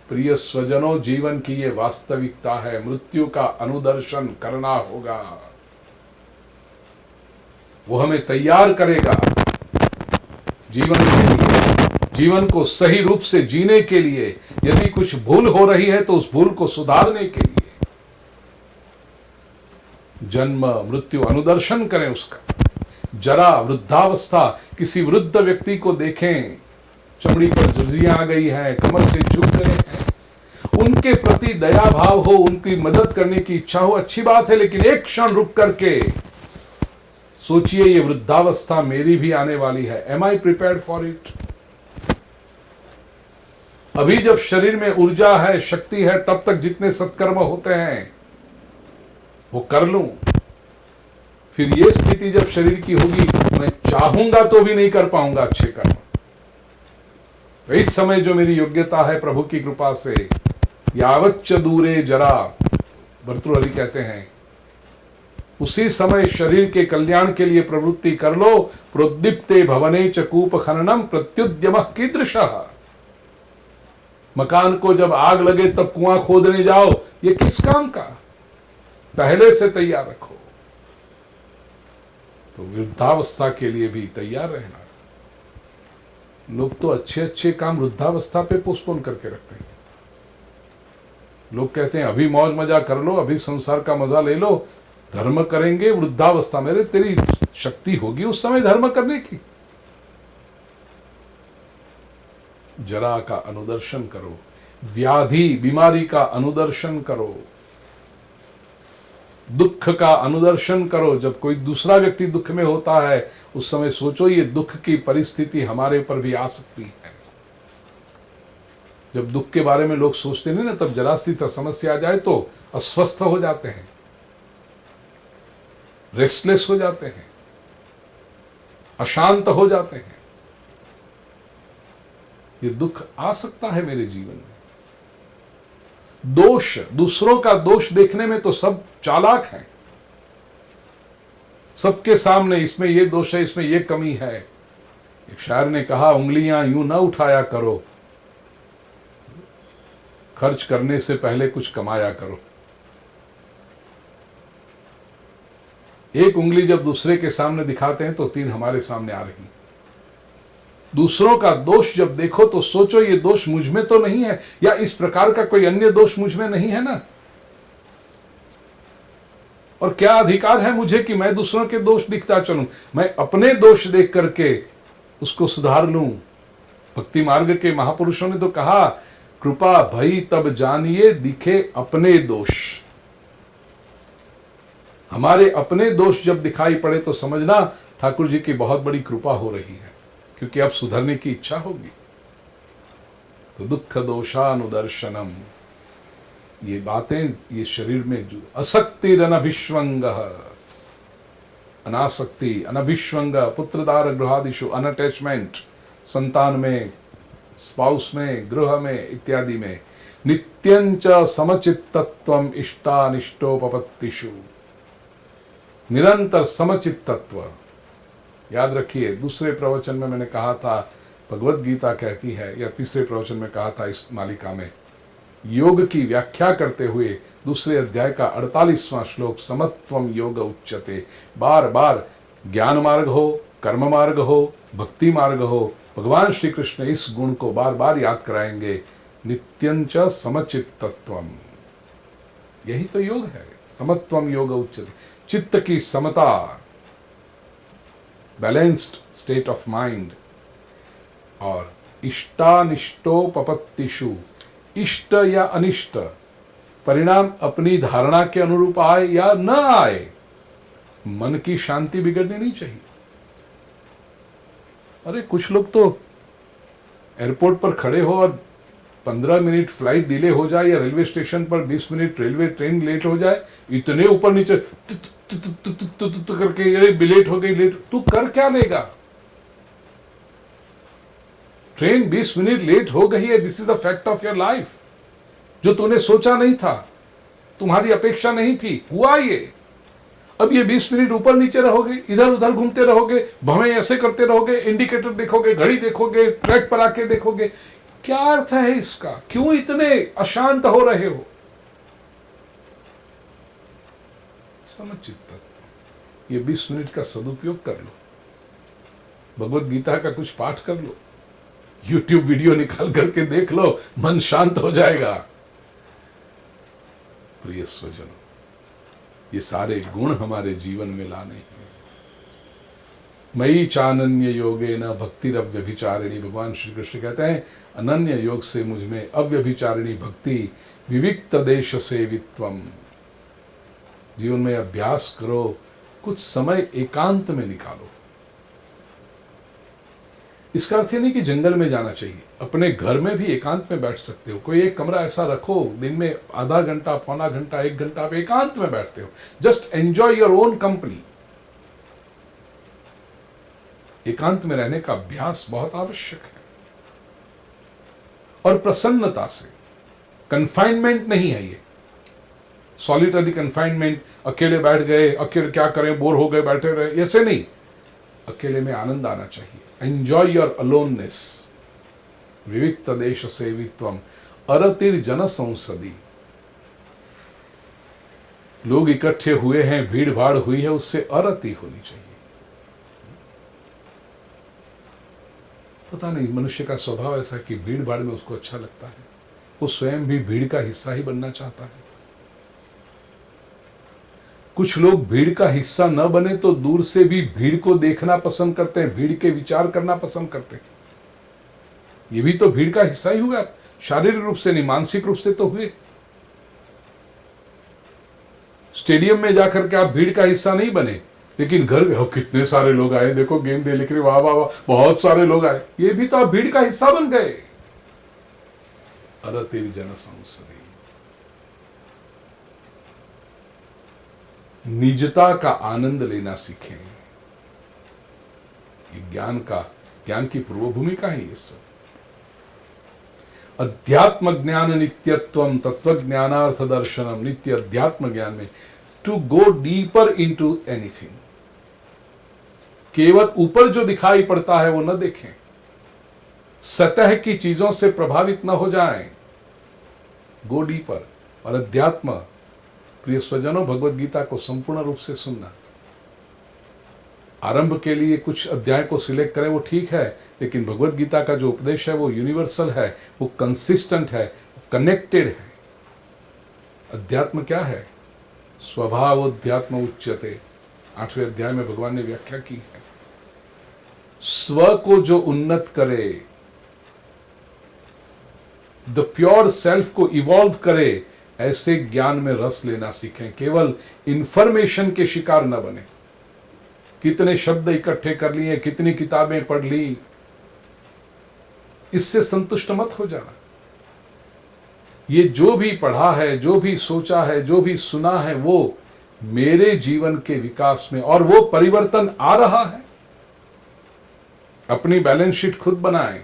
प्रिय स्वजनों, जीवन की ये वास्तविकता है, मृत्यु का अनुदर्शन करना होगा। वो हमें तैयार करेगा जीवन के लिए, जीवन को सही रूप से जीने के लिए। यदि कुछ भूल हो रही है तो उस भूल को सुधारने के लिए जन्म मृत्यु अनुदर्शन करें उसका। जरा, वृद्धावस्था, किसी वृद्ध व्यक्ति को देखें, चमड़ी पर झुर्रियां आ गई हैं, कमर से झुक गए हैं, उनके प्रति दया भाव हो, उनकी मदद करने की इच्छा हो, अच्छी बात है। लेकिन एक क्षण रुक करके सोचिए, ये वृद्धावस्था मेरी भी आने वाली है। Am I prepared for it? अभी जब शरीर में ऊर्जा है, शक्ति है, तब तक जितने सत्कर्म होते हैं वो कर लूं। फिर ये स्थिति जब शरीर की होगी, मैं चाहूंगा तो भी नहीं कर पाऊंगा अच्छे कर्म। तो इस समय जो मेरी योग्यता है प्रभु की कृपा से, यावच्च दूरे जरा, भर्तृहरि कहते हैं, उसी समय शरीर के कल्याण के लिए प्रवृत्ति कर लो। प्रोद्दीप्ते भवने च कूप खननम प्रत्युद्यमः कीदृशः। मकान को जब आग लगे तब कुआं खोदने जाओ, ये किस काम का? पहले से तैयार रखो। तो वृद्धावस्था के लिए भी तैयार रहना। लोग तो अच्छे अच्छे काम वृद्धावस्था पे पोस्टपोन करके रखते हैं। लोग कहते हैं अभी मौज मजा कर लो, अभी संसार का मजा ले लो, धर्म करेंगे वृद्धावस्था में। तेरी शक्ति होगी उस समय धर्म करने की। जरा का अनुदर्शन करो, व्याधि बीमारी का अनुदर्शन करो, दुख का अनुदर्शन करो। जब कोई दूसरा व्यक्ति दुख में होता है, उस समय सोचो ये दुख की परिस्थिति हमारे ऊपर भी आ सकती है। जब दुख के बारे में लोग सोचते नहीं ना, तब जरा सी समस्या आ जाए तो अस्वस्थ हो जाते हैं, रेस्टलेस हो जाते हैं, अशांत हो जाते हैं। ये दुख आ सकता है मेरे जीवन में। दोष, दूसरों का दोष देखने में तो सब चालाक हैं। सबके सामने इसमें ये दोष है, इसमें ये कमी है। एक शायर ने कहा, उंगलियां यूं न उठाया करो, खर्च करने से पहले कुछ कमाया करो। एक उंगली जब दूसरे के सामने दिखाते हैं तो तीन हमारे सामने आ रही। दूसरों का दोष जब देखो तो सोचो ये दोष मुझ में तो नहीं है, या इस प्रकार का कोई अन्य दोष मुझ में नहीं है ना। और क्या अधिकार है मुझे कि मैं दूसरों के दोष दिखता चलूं? मैं अपने दोष देख करके उसको सुधार लूं। भक्ति मार्ग के महापुरुषों ने तो कहा, कृपा भई तब जानिए दिखे अपने दोष। हमारे अपने दोष जब दिखाई पड़े तो समझना ठाकुर जी की बहुत बड़ी कृपा हो रही है, क्योंकि अब सुधरने की इच्छा होगी। तो दुख दोषानुदर्शनम, ये बातें, ये शरीर में जो असक्ति अनभिष्वंग, अनासक्ति, अनभिष्वंग, पुत्रदार गृहादिषु, अनअटैचमेंट, संतान में, स्पाउस में, गृह में इत्यादि में, नित्यंच समचित्तत्वम इष्टानिष्टोपपत्तिषु, निरंतर समचित्तत्व। याद रखिए, दूसरे प्रवचन में मैंने कहा था, भगवत गीता कहती है, या तीसरे प्रवचन में कहा था इस मालिका में, योग की व्याख्या करते हुए दूसरे अध्याय का 48वां श्लोक, समत्वम योग उच्यते। बार बार ज्ञान मार्ग हो, कर्म मार्ग हो, भक्ति मार्ग हो, भगवान श्री कृष्ण इस गुण को बार बार याद कराएंगे, नित्यंच समचित्तत्वम। यही तो योग है, समत्वम योग उच्यते। चित्त की समता, बैलेंस्ड स्टेट ऑफ माइंड। और इष्टानिष्टोपपत्तिषु, इष्ट या अनिष्ट परिणाम अपनी धारणा के अनुरूप आए या न आए, मन की शांति बिगड़नी नहीं चाहिए। अरे कुछ लोग तो एयरपोर्ट पर खड़े हो और 15 मिनट फ्लाइट डिले हो जाए या रेलवे स्टेशन पर 20 मिनट रेलवे ट्रेन लेट हो जाए, इतने ऊपर नीचे करके ये लेट हो गई, लेट, तू कर क्या लेगा? ट्रेन 20 मिनट लेट हो गई है, this is the fact of your life. जो तूने सोचा नहीं था, तुम्हारी अपेक्षा नहीं थी, हुआ ये। अब ये 20 मिनट ऊपर नीचे रहोगे, इधर उधर घूमते रहोगे, भवें ऐसे करते रहोगे, इंडिकेटर देखोगे, घड़ी देखोगे, ट्रैक पर आके देखोगे, क्या अर्थ है इसका? क्यों इतने अशांत हो रहे हो? समुचित तत्व, ये 20 मिनट का सदुपयोग कर लो, भगवत गीता का कुछ पाठ कर लो, यूट्यूब वीडियो निकाल करके देख लो, मन शांत हो जाएगा। प्रिय स्वजन, ये सारे गुण हमारे जीवन में लाने हैं। मयि चानन्य योगे न भक्ति अव्यभिचारिणी, भगवान श्री कृष्ण कहते हैं अनन्य योग से मुझ में अव्यभिचारिणी भक्ति, विविक्त देश सेवित्वम। जीवन में अभ्यास करो, कुछ समय एकांत में निकालो। इसका अर्थ नहीं कि जंगल में जाना चाहिए, अपने घर में भी एकांत में बैठ सकते हो। कोई एक कमरा ऐसा रखो, दिन में आधा घंटा, पौना घंटा, 1 घंटा आप एकांत में बैठते हो। Just enjoy your own company. एकांत में रहने का अभ्यास बहुत आवश्यक है, और प्रसन्नता से। कन्फाइनमेंट नहीं है ये, सॉलिटरी कन्फाइनमेंट, अकेले बैठ गए, अकेले क्या करें, बोर हो गए, बैठे रहे, ऐसे नहीं। अकेले में आनंद आना चाहिए। Enjoy your aloneness. विविक्त देश सेवित्वम अरतिर जन संसदी। लोग इकट्ठे हुए हैं, भीड़ भाड़ हुई है, उससे अरति होनी चाहिए। पता नहीं, मनुष्य का स्वभाव ऐसा कि भीड़ भाड़ में उसको अच्छा लगता है, वो स्वयं भी भीड़ का हिस्सा ही बनना चाहता है। कुछ लोग भीड़ का हिस्सा न बने तो दूर से भी भीड़ को देखना पसंद करते हैं, भीड़ के विचार करना पसंद करते हैं। ये भी तो भीड़ का हिस्सा ही हुआ, शारीरिक रूप से नहीं, मानसिक रूप से तो हुए। स्टेडियम में जाकर के आप भीड़ का हिस्सा नहीं बने, लेकिन घर में कितने सारे लोग आए, देखो गेम दे लिख रहे, वाह वाह वाह, बहुत सारे लोग आए, ये भी तो आप भीड़ का हिस्सा बन गए। अरतिर जन संसदी। निजता का आनंद लेना सीखें। ये ज्ञान की पूर्व भूमिका है ये सब। अध्यात्म ज्ञान नित्यत्वम तत्व ज्ञानार्थ दर्शनम। नित्य अध्यात्म ज्ञान में to go deeper into anything. केवल ऊपर जो दिखाई पड़ता है वो न देखें, सतह की चीजों से प्रभावित न हो जाएं, गो डीपर। और अध्यात्म, प्रिय स्वजनों, भगवत गीता को संपूर्ण रूप से सुनना। आरंभ के लिए कुछ अध्याय को सिलेक्ट करें, वो ठीक है, लेकिन भगवत गीता का जो उपदेश है वो यूनिवर्सल है, वो कंसिस्टेंट है, कनेक्टेड है। अध्यात्म क्या है? स्वभावोध्यात्म उच्यते। 8वें अध्याय में भगवान ने व्याख्या की है। स्व को जो उन्नत करे, द प्योर सेल्फ को इवॉल्व करे, ऐसे ज्ञान में रस लेना सीखें। केवल इंफॉर्मेशन के शिकार न बने। कितने शब्द इकट्ठे कर लिए, कितनी किताबें पढ़ ली, इससे संतुष्ट मत हो जाना। ये जो भी पढ़ा है, जो भी सोचा है, जो भी सुना है, वो मेरे जीवन के विकास में, और वो परिवर्तन आ रहा है। अपनी बैलेंस शीट खुद बनाएं।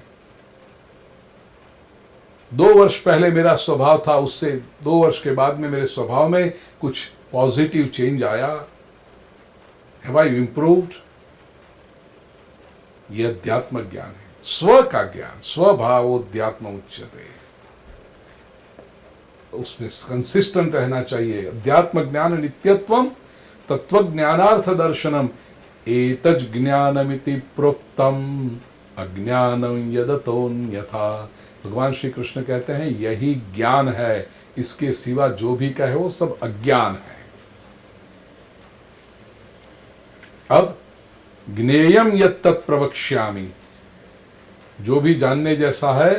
2 वर्ष पहले मेरा स्वभाव था, उससे 2 वर्ष के बाद में मेरे स्वभाव में कुछ पॉजिटिव चेंज आया। Have I improved? यह अध्यात्म ज्ञान है, स्व का ज्ञान। स्वभावोध्यात्म उच्यते। उसमें कंसिस्टेंट रहना चाहिए। अध्यात्म ज्ञान नित्यत्वम तत्व ज्ञानार्थ दर्शनम एतज ज्ञानमिति प्रोक्तम अज्ञानम यदतोन्यथा। भगवान श्री कृष्ण कहते हैं यही ज्ञान है, इसके सिवा जो भी कहे वो सब अज्ञान है। अब ज्ञेयम यत्तत् प्रवक्ष्यामि, जो भी जानने जैसा है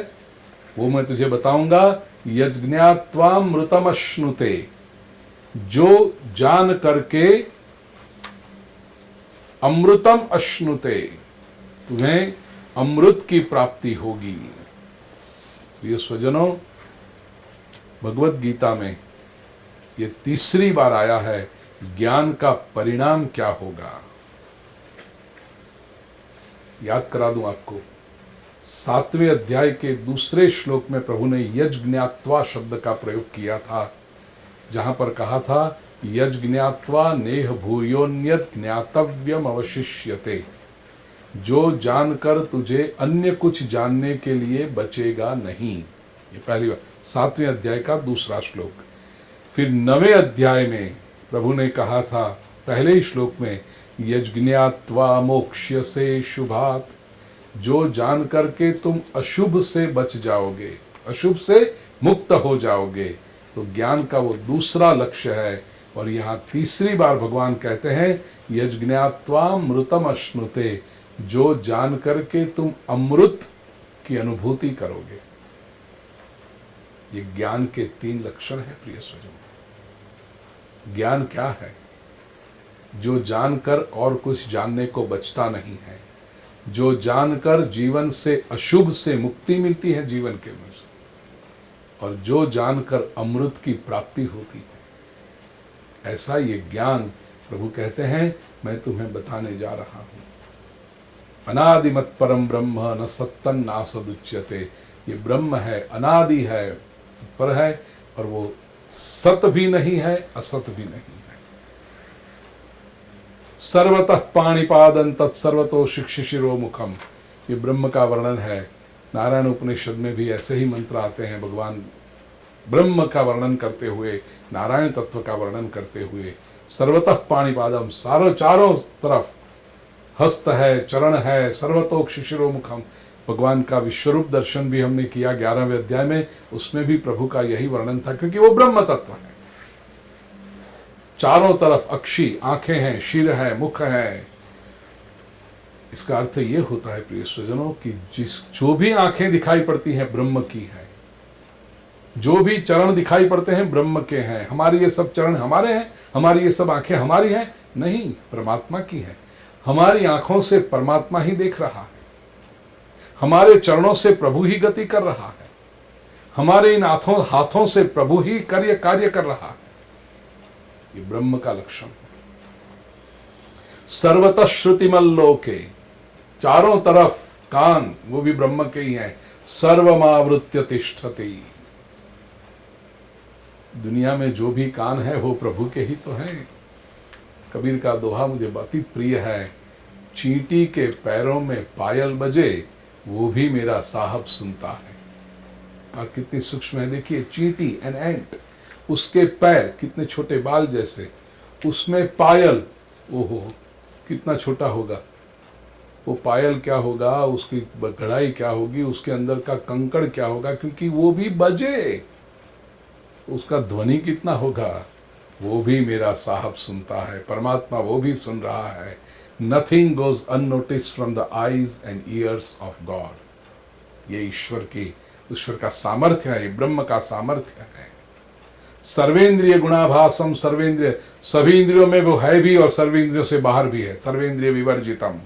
वो मैं तुझे बताऊंगा। यज्ञात्वामृतम अश्नुते, जो जान करके अमृतम अश्नुते, तुम्हें अमृत की प्राप्ति होगी। प्रिय स्वजनों, भगवत गीता में ये तीसरी बार आया है, ज्ञान का परिणाम क्या होगा। याद करा दूं आपको, 7वें अध्याय के दूसरे श्लोक में प्रभु ने यज्ञात्वा शब्द का प्रयोग किया था, जहां पर कहा था यज्ञात्वा नेह भूयोन्यत ज्ञातव्यम अवशिष्यते, जो जानकर तुझे अन्य कुछ जानने के लिए बचेगा नहीं। ये पहली बार 7वें अध्याय का दूसरा श्लोक। फिर 9वें अध्याय में प्रभु ने कहा था पहले ही श्लोक में, यज्ञात्वा मोक्ष्यसे शुभात्, जो जान करके तुम अशुभ से बच जाओगे, अशुभ से मुक्त हो जाओगे। तो ज्ञान का वो दूसरा लक्ष्य है। और यहाँ तीसरी बार भगवान कहते हैं यज्ञात्वा मृतम अश्नुते, जो जान करके तुम अमृत की अनुभूति करोगे। ये ज्ञान के 3 लक्षण है प्रिय स्वजन। ज्ञान क्या है? जो जानकर और कुछ जानने को बचता नहीं है, जो जानकर जीवन से अशुभ से मुक्ति मिलती है जीवन के में, और जो जानकर अमृत की प्राप्ति होती है। ऐसा ये ज्ञान प्रभु कहते हैं मैं तुम्हें बताने जा रहा हूं। अनादिमत परम ब्रह्म न सत्तन नासदुच्यते, ये ब्रह्म है, अनादि है, पर है, और वो सत भी नहीं है, असत भी नहीं है। सर्वतः पाणिपादं तत्सर्वतो शिक्षिशिरो मुखम, ये ब्रह्म का वर्णन है। नारायण उपनिषद में भी ऐसे ही मंत्र आते हैं, भगवान ब्रह्म का वर्णन करते हुए, नारायण तत्व का वर्णन करते हुए। सर्वतः पाणिपादम, चारों तरफ हस्त है, चरण है, सर्वतोक शिशिरो मुखम। भगवान का विश्वरूप दर्शन भी हमने किया 11वें अध्याय में, उसमें भी प्रभु का यही वर्णन था, क्योंकि वो ब्रह्म तत्व है। चारों तरफ अक्षी आंखें हैं, शीर है, मुख है। इसका अर्थ ये होता है प्रिय स्वजनों कि जो भी आंखें दिखाई पड़ती हैं ब्रह्म की है, जो भी चरण दिखाई पड़ते हैं ब्रह्म के हैं। हमारे ये सब चरण हमारे हैं, हमारी ये सब आंखें हमारी हैं? नहीं, परमात्मा की है। हमारी आंखों से परमात्मा ही देख रहा है, हमारे चरणों से प्रभु ही गति कर रहा है, हमारे इन हाथों से प्रभु ही कार्य कर रहा है। ये ब्रह्म का लक्षण है। सर्वतः श्रुतिमल्लोके, चारों तरफ कान वो भी ब्रह्म के ही हैं। सर्वमावृत्य तिष्ठति, दुनिया में जो भी कान है वो प्रभु के ही तो हैं। कबीर का दोहा मुझे अति प्रिय है, चींटी के पैरों में पायल बजे, वो भी मेरा साहब सुनता है। बात कितनी सूक्ष्म है, देखिए चींटी, एन एंट, उसके पैर कितने छोटे बाल जैसे, उसमें पायल, ओहो कितना छोटा होगा वो पायल, क्या होगा उसकी गढ़ाई, क्या होगी उसके अंदर का कंकड़, क्या होगा, क्योंकि वो भी बजे, उसका ध्वनि कितना होगा, वो भी मेरा साहब सुनता है। परमात्मा वो भी सुन रहा है। Nothing goes unnoticed from the eyes and years of God. ये ईश्वर का सामर्थ्य है, ये ब्रह्म का सामर्थ्य है। सर्वेंद्रिय गुणाभासम, सर्वेंद्रिय, सभी इंद्रियों में वो है भी और सर्वेंद्रियों से बाहर भी है। सर्वेंद्रिय विवर्जितम,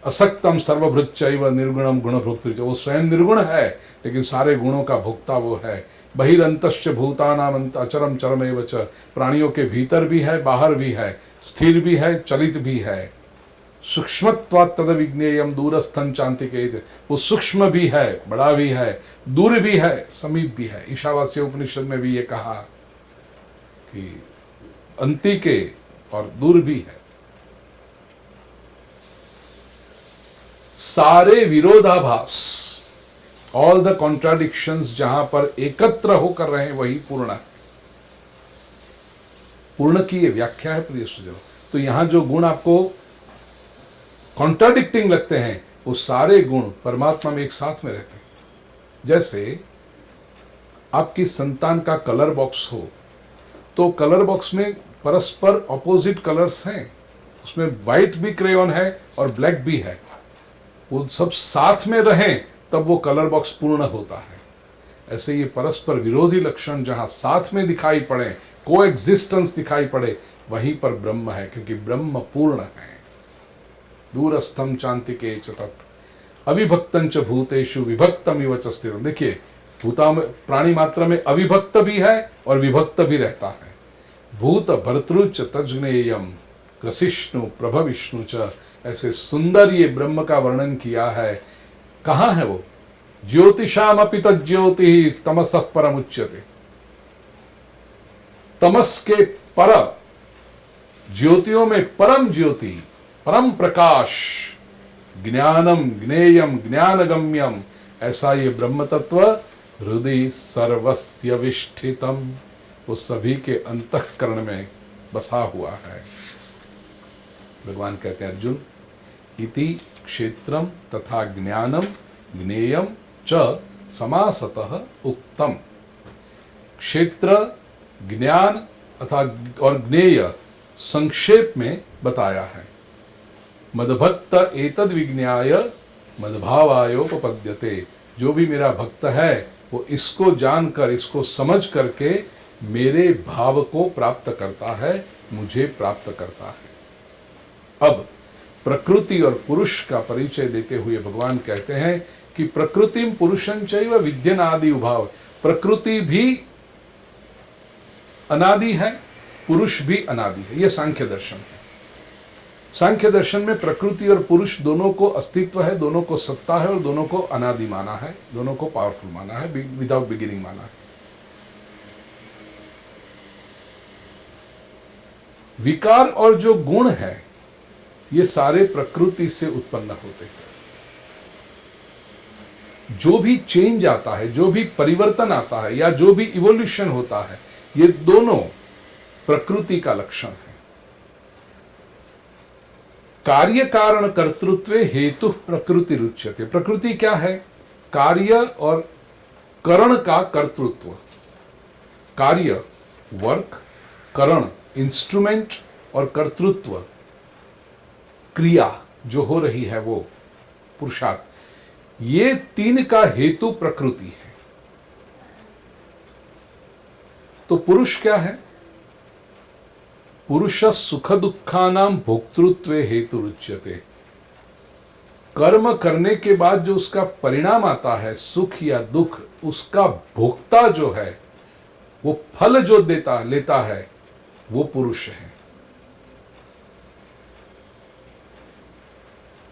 असक्तम सर्वभृच्चैव निर्गुणम गुणभोक्तृ, वो स्वयं निर्गुण है लेकिन सारे गुणों का भोक्ता वो है। बहिरंतश्च भूतानामंत अचरम चरमेव च, प्राणियों के भीतर भी है, बाहर भी है, स्थिर भी है, चलित भी है। सूक्ष्मत्वात् तद विज्ञेयम दूरस्थं चान्तिके, वो सूक्ष्म भी है, बड़ा भी है, दूर भी है, समीप भी है। ईशावास्य उपनिषद में भी ये कहा कि अंतिके और दूर भी है। सारे विरोधाभास, ऑल द कॉन्ट्राडिक्शंस जहां पर एकत्र होकर रहे वही पूर्ण है। पूर्ण की ये व्याख्या है प्रिय सुजनों। तो यहां जो गुण आपको कॉन्ट्राडिक्टिंग लगते हैं वो सारे गुण परमात्मा में एक साथ में रहते हैं। जैसे आपकी संतान का कलर बॉक्स हो तो कलर बॉक्स में परस्पर ऑपोजिट कलर्स हैं, उसमें व्हाइट भी क्रेयॉन है और ब्लैक भी है। वो सब साथ में रहें तब वो कलर बॉक्स पूर्ण होता है। ऐसे ये परस्पर विरोधी लक्षण जहां साथ में दिखाई पड़े, को एग्जिस्टेंस दिखाई पड़े, वहीं पर ब्रह्म है, क्योंकि ब्रह्म पूर्ण है। दूरस्थम चान्तिके च तत् अविभक्तं च भूतेषु विभक्तमिव च स्थिरम्। देखिए भूता में प्राणी मात्रा में अविभक्त भी है और विभक्त भी रहता है। भूत भर्तृच तज्ज्ञेयम कृषिष्णु प्रभविष्णु च, ऐसे सुंदर ये ब्रह्म का वर्णन किया है। कहाँ है वो? ज्योतिषामपि तज्ज्योति तमसः परमुच्यते, तमस के पर, ज्योतियों में परम ज्योति, परम प्रकाश, ज्ञानम ज्ञेयम ज्ञानगम्यम, ऐसा ये ब्रह्म तत्व हृदय सर्वस्य विष्ठितम, वो सभी के अंतःकरण में बसा हुआ है। भगवान कहते हैं अर्जुन, इति क्षेत्रम तथा ज्ञानम ज्ञेयम च समासतः उक्तम। क्षेत्र, ज्ञान तथा और ज्ञेय संक्षेप में बताया है। मदभक्त एतद विज्ञाय मदभावायोपपद्यते, जो भी मेरा भक्त है वो इसको जानकर, इसको समझ करके मेरे भाव को प्राप्त करता है, मुझे प्राप्त करता है। अब प्रकृति और पुरुष का परिचय देते हुए भगवान कहते हैं कि प्रकृतिम पुरुषं चैव विद्यनादि उभाव, प्रकृति भी अनादि है, पुरुष भी अनादि है। यह सांख्य दर्शन है। सांख्य दर्शन में प्रकृति और पुरुष दोनों को अस्तित्व है, दोनों को सत्ता है और दोनों को अनादि माना है, दोनों को पावरफुल माना है, विदाउट बिगिनिंग माना है। विकार और जो गुण है ये सारे प्रकृति से उत्पन्न होते हैं। जो भी चेंज आता है, जो भी परिवर्तन आता है या जो भी इवोल्यूशन होता है, ये दोनों प्रकृति का लक्षण है। कार्य कारण कर्तृत्व हेतु प्रकृति रुच्यते। प्रकृति क्या है? कार्य और करण का कर्तृत्व। कार्य वर्क, करण इंस्ट्रूमेंट और कर्तृत्व क्रिया जो हो रही है वो पुरुषार्थ, ये तीन का हेतु प्रकृति है। तो पुरुष क्या है? पुरुष सुख दुखानाम भोक्तृत्व हेतु रुच्यते। कर्म करने के बाद जो उसका परिणाम आता है, सुख या दुख, उसका भोक्ता जो है, वो फल जो लेता है, वो पुरुष है।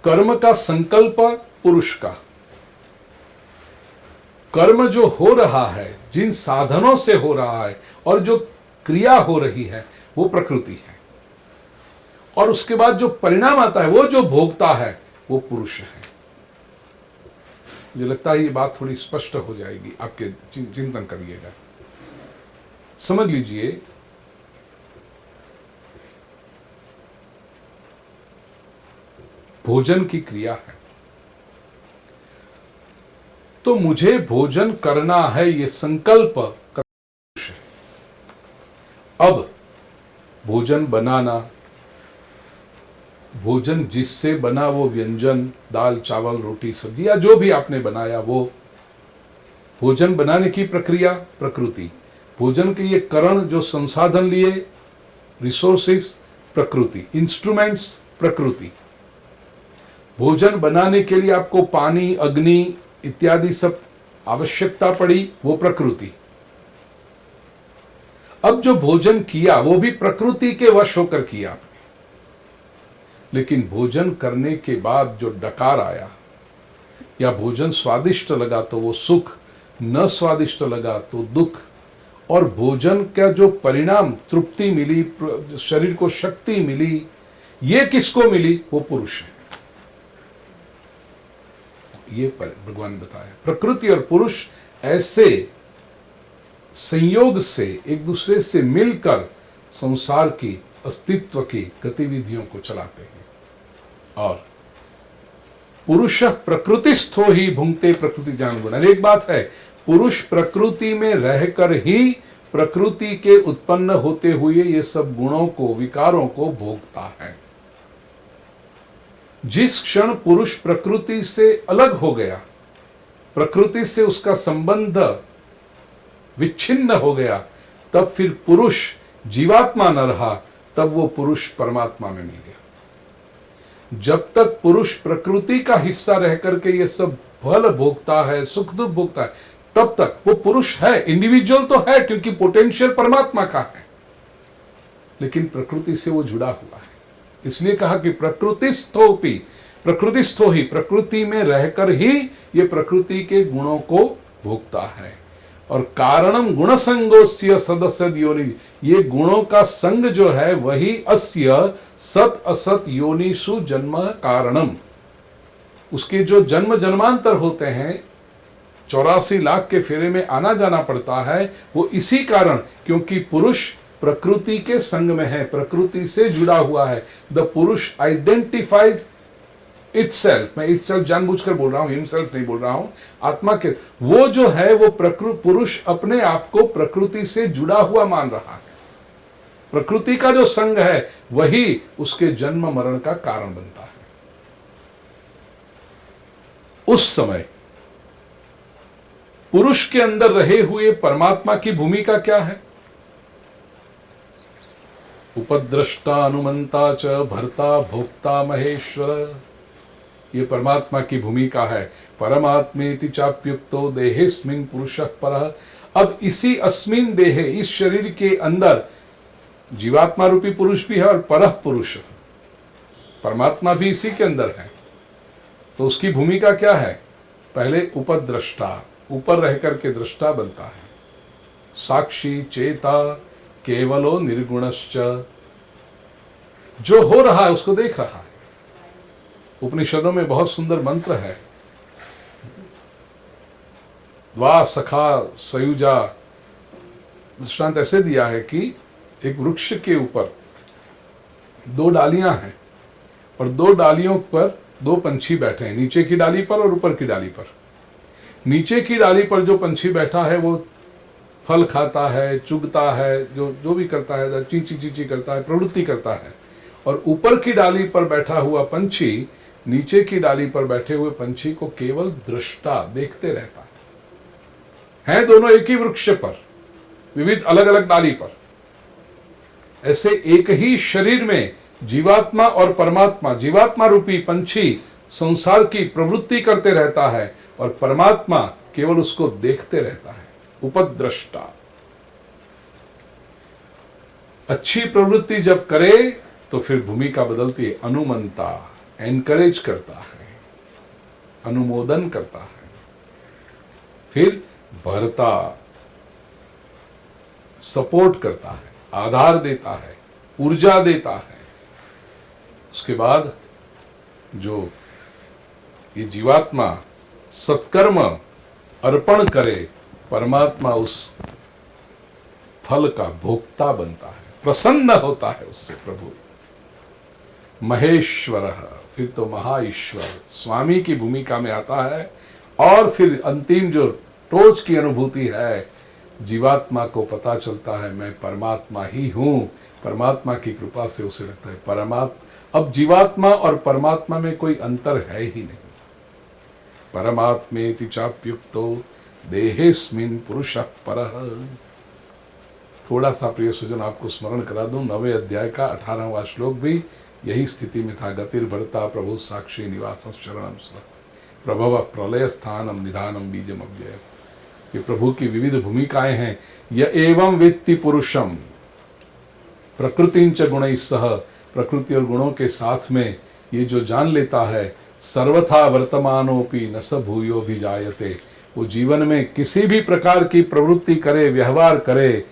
कर्म का संकल्प पुरुष का, कर्म जो हो रहा है, जिन साधनों से हो रहा है और जो क्रिया हो रही है, वो प्रकृति है। और उसके बाद जो परिणाम आता है, वो जो भोगता है, वो पुरुष है। मुझे लगता है ये बात थोड़ी स्पष्ट हो जाएगी, आपके चिंतन करिएगा, समझ लीजिए। भोजन की क्रिया है, तो मुझे भोजन करना है, ये संकल्प पुरुष है। अब भोजन बनाना, भोजन जिससे बना वो व्यंजन, दाल चावल रोटी सब्जी या जो भी आपने बनाया, वो भोजन बनाने की प्रक्रिया प्रकृति। भोजन के ये करण जो संसाधन लिए, रिसोर्सेस प्रकृति, इंस्ट्रूमेंट्स प्रकृति। भोजन बनाने के लिए आपको पानी, अग्नि इत्यादि सब आवश्यकता पड़ी, वो प्रकृति। अब जो भोजन किया वो भी प्रकृति के वश होकर किया, लेकिन भोजन करने के बाद जो डकार आया, या भोजन स्वादिष्ट लगा तो वो सुख, न स्वादिष्ट लगा तो दुख, और भोजन का जो परिणाम तृप्ति मिली, शरीर को शक्ति मिली, ये किसको मिली? वो पुरुष है। ये भगवान बताया, प्रकृति और पुरुष ऐसे संयोग से एक दूसरे से मिलकर संसार की अस्तित्व की गतिविधियों को चलाते हैं। और पुरुष प्रकृतिस्थो ही भुंक्ते प्रकृति जान गुण। एक बात है, पुरुष प्रकृति में रहकर ही प्रकृति के उत्पन्न होते हुए ये सब गुणों को, विकारों को भोगता है। जिस क्षण पुरुष प्रकृति से अलग हो गया, प्रकृति से उसका संबंध विच्छिन्न हो गया, तब फिर पुरुष जीवात्मा न रहा, तब वो पुरुष परमात्मा में मिल गया। जब तक पुरुष प्रकृति का हिस्सा रह करके ये सब फल भोगता है, सुख दुख भोगता है, तब तक वो पुरुष है, इंडिविजुअल तो है क्योंकि पोटेंशियल परमात्मा का है, लेकिन प्रकृति से वो जुड़ा हुआ है। इसलिए कहा कि प्रकृतिस्थोपि, प्रकृतिस्थो ही, प्रकृति में रहकर ही ये प्रकृति के गुणों को भोगता है। और कारणम गुण संगोस्य सदस्य योनि, ये गुणों का संग जो है वही अस्य सत असत योनिषु जन्म कारणम, उसके जो जन्म जन्मांतर होते हैं, 84 लाख के फेरे में आना जाना पड़ता है, वो इसी कारण, क्योंकि पुरुष प्रकृति के संग में है, प्रकृति से जुड़ा हुआ है। द पुरुष आइडेंटिफाइज इटसेल्फ, मैं इटसेल्फ जानबूझकर बोल रहा हूं, हिमसेल्फ नहीं बोल रहा हूं, आत्मा के, वो जो है वो पुरुष अपने आप को प्रकृति से जुड़ा हुआ मान रहा है। प्रकृति का जो संग है वही उसके जन्म मरण का कारण बनता है। उस समय पुरुष के अंदर रहे हुए परमात्मा की भूमिका क्या है? उपद्रष्टा अनुमंता च भर्ता भोक्ता महेश्वर, ये परमात्मा की भूमिका है। परमात्मेति चाप्युक्तो देहेस्मिन् पुरुषः परः। अब इसी अस्मिन् देहे, इस शरीर के अंदर जीवात्मा रूपी पुरुष भी है और परः पुरुष, परमात्मा भी इसी के अंदर है। तो उसकी भूमिका क्या है? पहले उपद्रष्टा, ऊपर रह करके दृष्टा बनता है। साक्षी चेता केवलो निर्गुणश्च, जो हो रहा है उसको देख रहा है। उपनिषदों में बहुत सुंदर मंत्र है, द्वा सखा सयुजा। दृष्टांत ऐसे दिया है कि एक वृक्ष के ऊपर 2 डालियां हैं और 2 डालियों पर 2 पंछी बैठे हैं, नीचे की डाली पर और ऊपर की डाली पर। नीचे की डाली पर जो पंछी बैठा है वो फल खाता है, चुगता है, जो भी करता है, चींची चींची करता है, प्रवृत्ति करता है। और ऊपर की डाली पर बैठा हुआ पंछी नीचे की डाली पर बैठे हुए पंछी को केवल दृष्टा, देखते रहता है दोनों एक ही वृक्ष पर, विविध अलग अलग डाली पर। ऐसे एक ही शरीर में जीवात्मा और परमात्मा, जीवात्मा रूपी पंछी संसार की प्रवृत्ति करते रहता है और परमात्मा केवल उसको देखते रहता है। उपद्रष्टा, अच्छी प्रवृत्ति जब करे तो फिर भूमिका बदलती है। अनुमंता, एनकरेज करता है, अनुमोदन करता है। फिर भरता, सपोर्ट करता है, आधार देता है, ऊर्जा देता है। उसके बाद जो ये जीवात्मा सत्कर्म अर्पण करे, परमात्मा उस फल का भोक्ता बनता है, प्रसन्न होता है उससे प्रभु। महेश्वर, फिर तो महाईश्वर स्वामी की भूमिका में आता है। और फिर अंतिम जो टोच की अनुभूति है, जीवात्मा को पता चलता है मैं परमात्मा ही हूं। परमात्मा की कृपा से उसे लगता है परमात्मा, अब जीवात्मा और परमात्मा में कोई अंतर है ही नहीं। परमात्मेति चाप्युक्तो देहेस्मिन् पुरुषः परः। थोड़ा सा प्रिय सुजन आपको स्मरण करा दूं, 9वें अध्याय का 18वां श्लोक भी यही स्थिति में था। गतिर्भर्ता प्रभु साक्षी निवास शरणम सुरत प्रभव प्रलय स्थानम निधानम बीजम अव्यय। ये प्रभु की विविध भूमिकाएं हैं। य एवं वेत्ति पुरुषम प्रकृतिंच गुणैः सह, प्रकृति और गुणों के साथ में ये जो जान लेता है, सर्वथा वर्तमानोपि न स भूयो भी जायते, वो जीवन में किसी भी प्रकार की प्रवृत्ति करे, व्यवहार करे,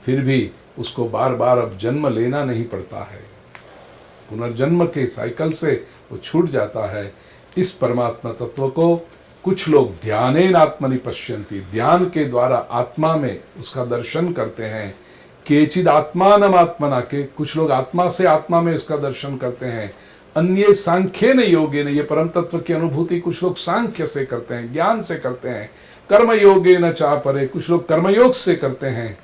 फिर भी उसको बार बार अब जन्म लेना नहीं पड़ता है। पुनर्जन्म के साइकिल से वो छूट जाता है। इस परमात्मा तत्व को कुछ लोग ध्यानेन आत्मनि पश्यन्ति, ध्यान के द्वारा आत्मा में उसका दर्शन करते हैं। केचिद आत्मानम आत्मना, के कुछ लोग आत्मा से आत्मा में उसका दर्शन करते हैं। अन्य सांख्येन योगेन, ये परम तत्व की अनुभूति कुछ लोग सांख्य से करते हैं, ज्ञान से करते हैं। कर्म योगेन चापरे, कुछ लोग कर्मयोग से करते हैं।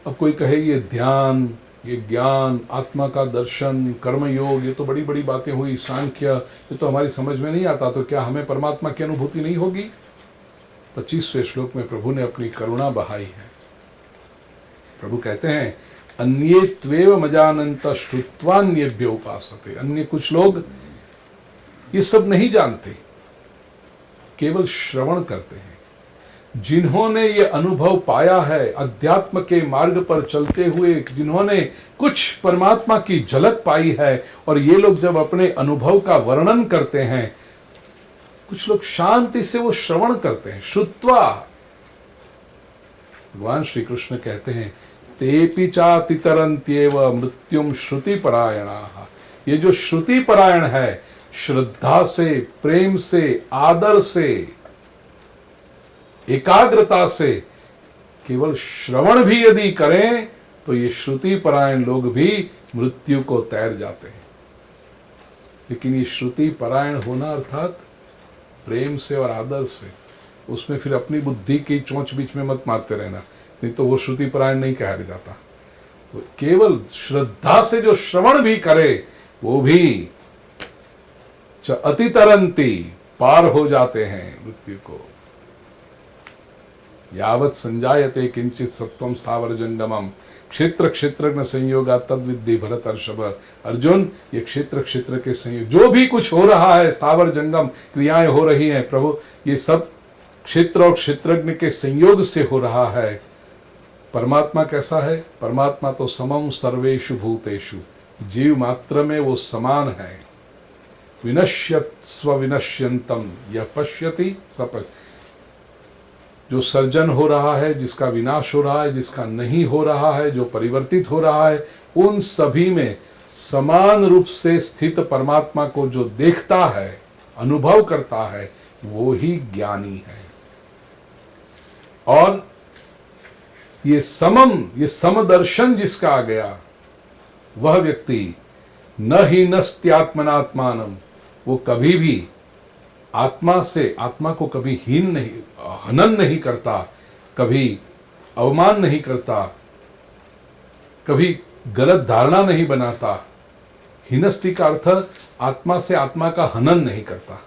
अब कोई कहे ये ध्यान, ये ज्ञान, आत्मा का दर्शन, कर्मयोग, ये तो बड़ी बड़ी बातें हुई, सांख्य, ये तो हमारी समझ में नहीं आता, तो क्या हमें परमात्मा की अनुभूति नहीं होगी? 25वें श्लोक में प्रभु ने अपनी करुणा बहाई है। प्रभु कहते हैं अन्ये त्वेव मजानंत श्रुत्वान्येभ्यो उपासते। अन्य कुछ लोग ये सब नहीं जानते, केवल श्रवण करते हैं, जिन्होंने ये अनुभव पाया है, अध्यात्म के मार्ग पर चलते हुए जिन्होंने कुछ परमात्मा की झलक पाई है, और ये लोग जब अपने अनुभव का वर्णन करते हैं, कुछ लोग शांति से वो श्रवण करते हैं, श्रुत्वा। भगवान श्री कृष्ण कहते हैं तेपि चातितरन्त्येव मृत्युम श्रुति परायणाः। ये जो श्रुति परायण है, श्रद्धा से, प्रेम से, आदर से, एकाग्रता से केवल श्रवण भी यदि करें तो ये श्रुति परायण लोग भी मृत्यु को तैर जाते हैं। लेकिन ये श्रुति परायण होना अर्थात प्रेम से और आदर से, उसमें फिर अपनी बुद्धि की चोंच बीच में मत मारते रहना, नहीं तो वो श्रुति परायण नहीं कहा जाता। तो केवल श्रद्धा से जो श्रवण भी करे वो भी अतितरंती, पार हो जाते हैं मृत्यु को। यावत् संजायते किंचित सत्वम स्थावर जंगमम क्षेत्र क्षेत्रज्ञ संयोगा तद्विद्धि भरतर्षभ। अर्जुन, ये क्षेत्र क्षेत्र के संयोग, जो भी कुछ हो रहा है, स्थावर जंगम क्रियाएं हो रही हैं प्रभु, ये सब क्षेत्र और क्षेत्रज्ञ के संयोग से हो रहा है। परमात्मा कैसा है? परमात्मा तो समम सर्वेषु भूतेषु, जीव मात्र में वो समान है। विनश्यत स्वविनश्यंतम यह पश्यति सपश्यति। जो सर्जन हो रहा है, जिसका विनाश हो रहा है, जिसका नहीं हो रहा है, जो परिवर्तित हो रहा है, उन सभी में समान रूप से स्थित परमात्मा को जो देखता है, अनुभव करता है, वो ही ज्ञानी है। और ये समदर्शन जिसका आ गया, वह व्यक्ति न ही नस्त्यात्मनात्मानम, वो कभी भी आत्मा से, आत्मा को कभी हीन नहीं, हनन नहीं करता, कभी अवमान नहीं करता, कभी गलत धारणा नहीं बनाता। हिनस्ति का अर्थ आत्मा से आत्मा का हनन नहीं करता।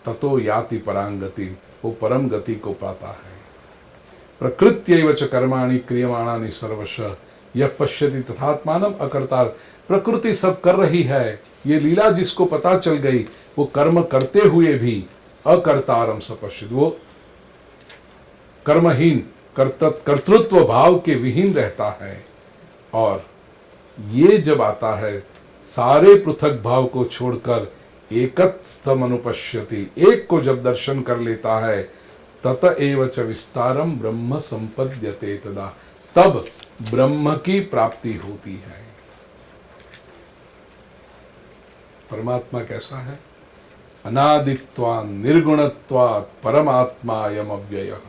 ततो याति परांगति, वो परम गति को पाता है। प्रकृत्यैव च कर्माणि क्रियमाणानि सर्वशः यः पश्यति तथात्मानम् अकर्ता। प्रकृति सब कर रही है, ये लीला जिसको पता चल गई, वो कर्म करते हुए भी अकर्तारम सपश्यति, वो कर्महीन, कर्तृत्व भाव के विहीन रहता है। और ये जब आता है, सारे पृथक भाव को छोड़कर एकत्स्थम अनुपश्यति, एक को जब दर्शन कर लेता है, तत एव च विस्तारम ब्रह्म संपद्यते तदा, तब ब्रह्म की प्राप्ति होती है। परमात्मा कैसा है? अनादित्वात् निर्गुणत्वात् परमात्मायम अव्ययः।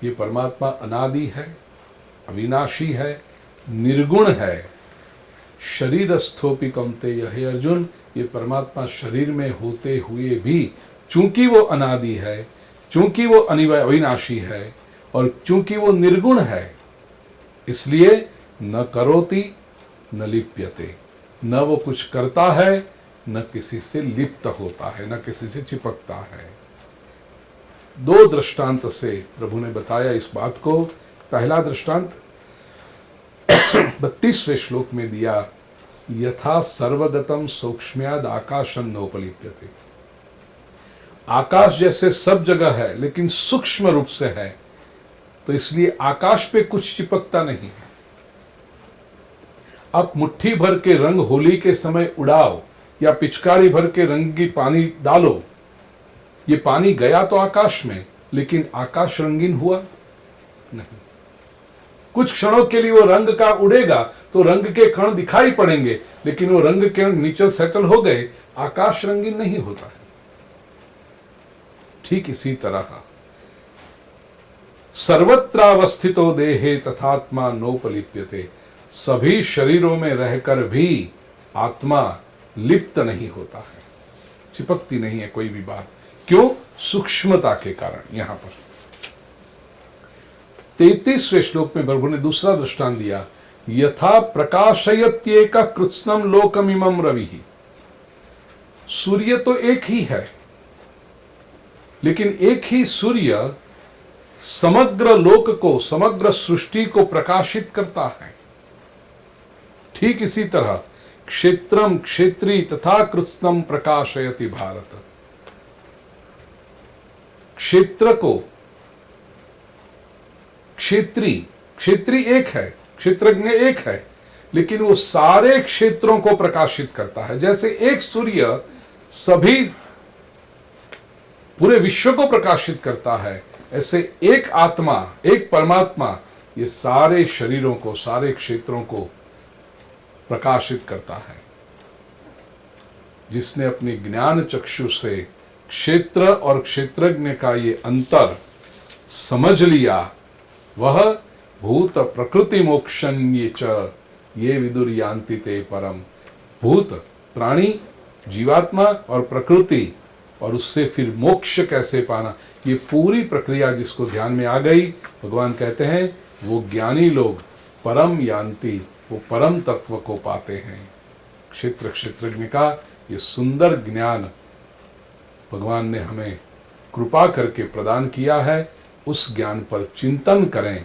ये परमात्मा अनादि है, अविनाशी है, निर्गुण है। शरीरस्थोपि कौन्तेय, हे अर्जुन, ये परमात्मा शरीर में होते हुए भी, चूंकि वो अनादि है, चूंकि वो अविनाशी है, और चूंकि वो निर्गुण है, इसलिए न करोति न लिप्यते, न वो कुछ करता है, न किसी से लिप्त होता है, न किसी से चिपकता है। दो दृष्टांत से प्रभु ने बताया इस बात को। पहला दृष्टांत 32वें श्लोक में दिया, यथा सर्वगतम सूक्ष्म्याद आकाशं नोपलिप्यते। आकाश जैसे सब जगह है लेकिन सूक्ष्म रूप से है, तो इसलिए आकाश पे कुछ चिपकता नहीं है। आप मुट्ठी भर के रंग होली के समय उड़ाओ या पिचकारी भर के रंग की पानी डालो, ये पानी गया तो आकाश में, लेकिन आकाश रंगीन हुआ नहीं। कुछ क्षणों के लिए वो रंग का उड़ेगा तो रंग के कण दिखाई पड़ेंगे, लेकिन वो रंग के नीचे सेटल हो गए, आकाश रंगीन नहीं होता है। ठीक इसी तरह सर्वत्रावस्थितो देहे तथात्मा नोपलिप्यते, सभी शरीरों में रहकर भी आत्मा लिप्त नहीं होता है, चिपकती नहीं है कोई भी बात। क्यों? सूक्ष्मता के कारण। यहां पर 33वें श्लोक में प्रभु ने दूसरा दृष्टांत दिया, यथा प्रकाशयत्येक कृत्स्नम लोकमिमं रविः। सूर्य तो एक ही है, लेकिन एक ही सूर्य समग्र लोक को, समग्र सृष्टि को प्रकाशित करता है। ठीक इसी तरह क्षेत्रम क्षेत्री तथा कृत्स्नम प्रकाशयति भारत। क्षेत्र को, क्षेत्री एक है, क्षेत्रज्ञ एक है, लेकिन वो सारे क्षेत्रों को प्रकाशित करता है। जैसे एक सूर्य सभी पूरे विश्व को प्रकाशित करता है, ऐसे एक आत्मा, एक परमात्मा ये सारे शरीरों को, सारे क्षेत्रों को प्रकाशित करता है। जिसने अपनी ज्ञान चक्षु से क्षेत्र और क्षेत्रज्ञ का ये अंतर समझ लिया, वह भूत प्रकृति मोक्षं ये च ये विदुर यान्ति ते परम। भूत प्राणी, जीवात्मा और प्रकृति, और उससे फिर मोक्ष कैसे पाना, ये पूरी प्रक्रिया जिसको ध्यान में आ गई, भगवान कहते हैं वो ज्ञानी लोग परम यान्ति, वो परम तत्व को पाते हैं। क्षेत्र क्षेत्रज्ञ का ये सुंदर ज्ञान भगवान ने हमें कृपा करके प्रदान किया है। उस ज्ञान पर चिंतन करें,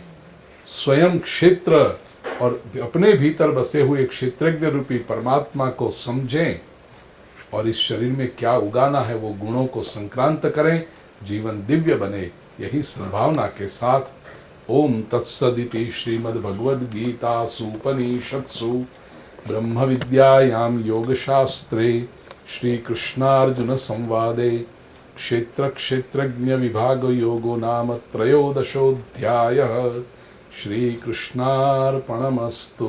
स्वयं क्षेत्र और अपने भीतर बसे हुए क्षेत्रज्ञ रूपी परमात्मा को समझें और इस शरीर में क्या उगाना है वो गुणों को संक्रांत करें, जीवन दिव्य बने। यही सद्भावना के साथ ओम तत्सदिति श्रीमद्भगवद्गीतासु उपनिषत्सु ब्रह्म विद्यायां योगशास्त्रे श्रीकृष्णार्जुन संवादे क्षेत्र क्षेत्रज्ञ विभाग योगो नाम त्रयोदशोऽध्यायः। श्रीकृष्णार्पणमस्तु।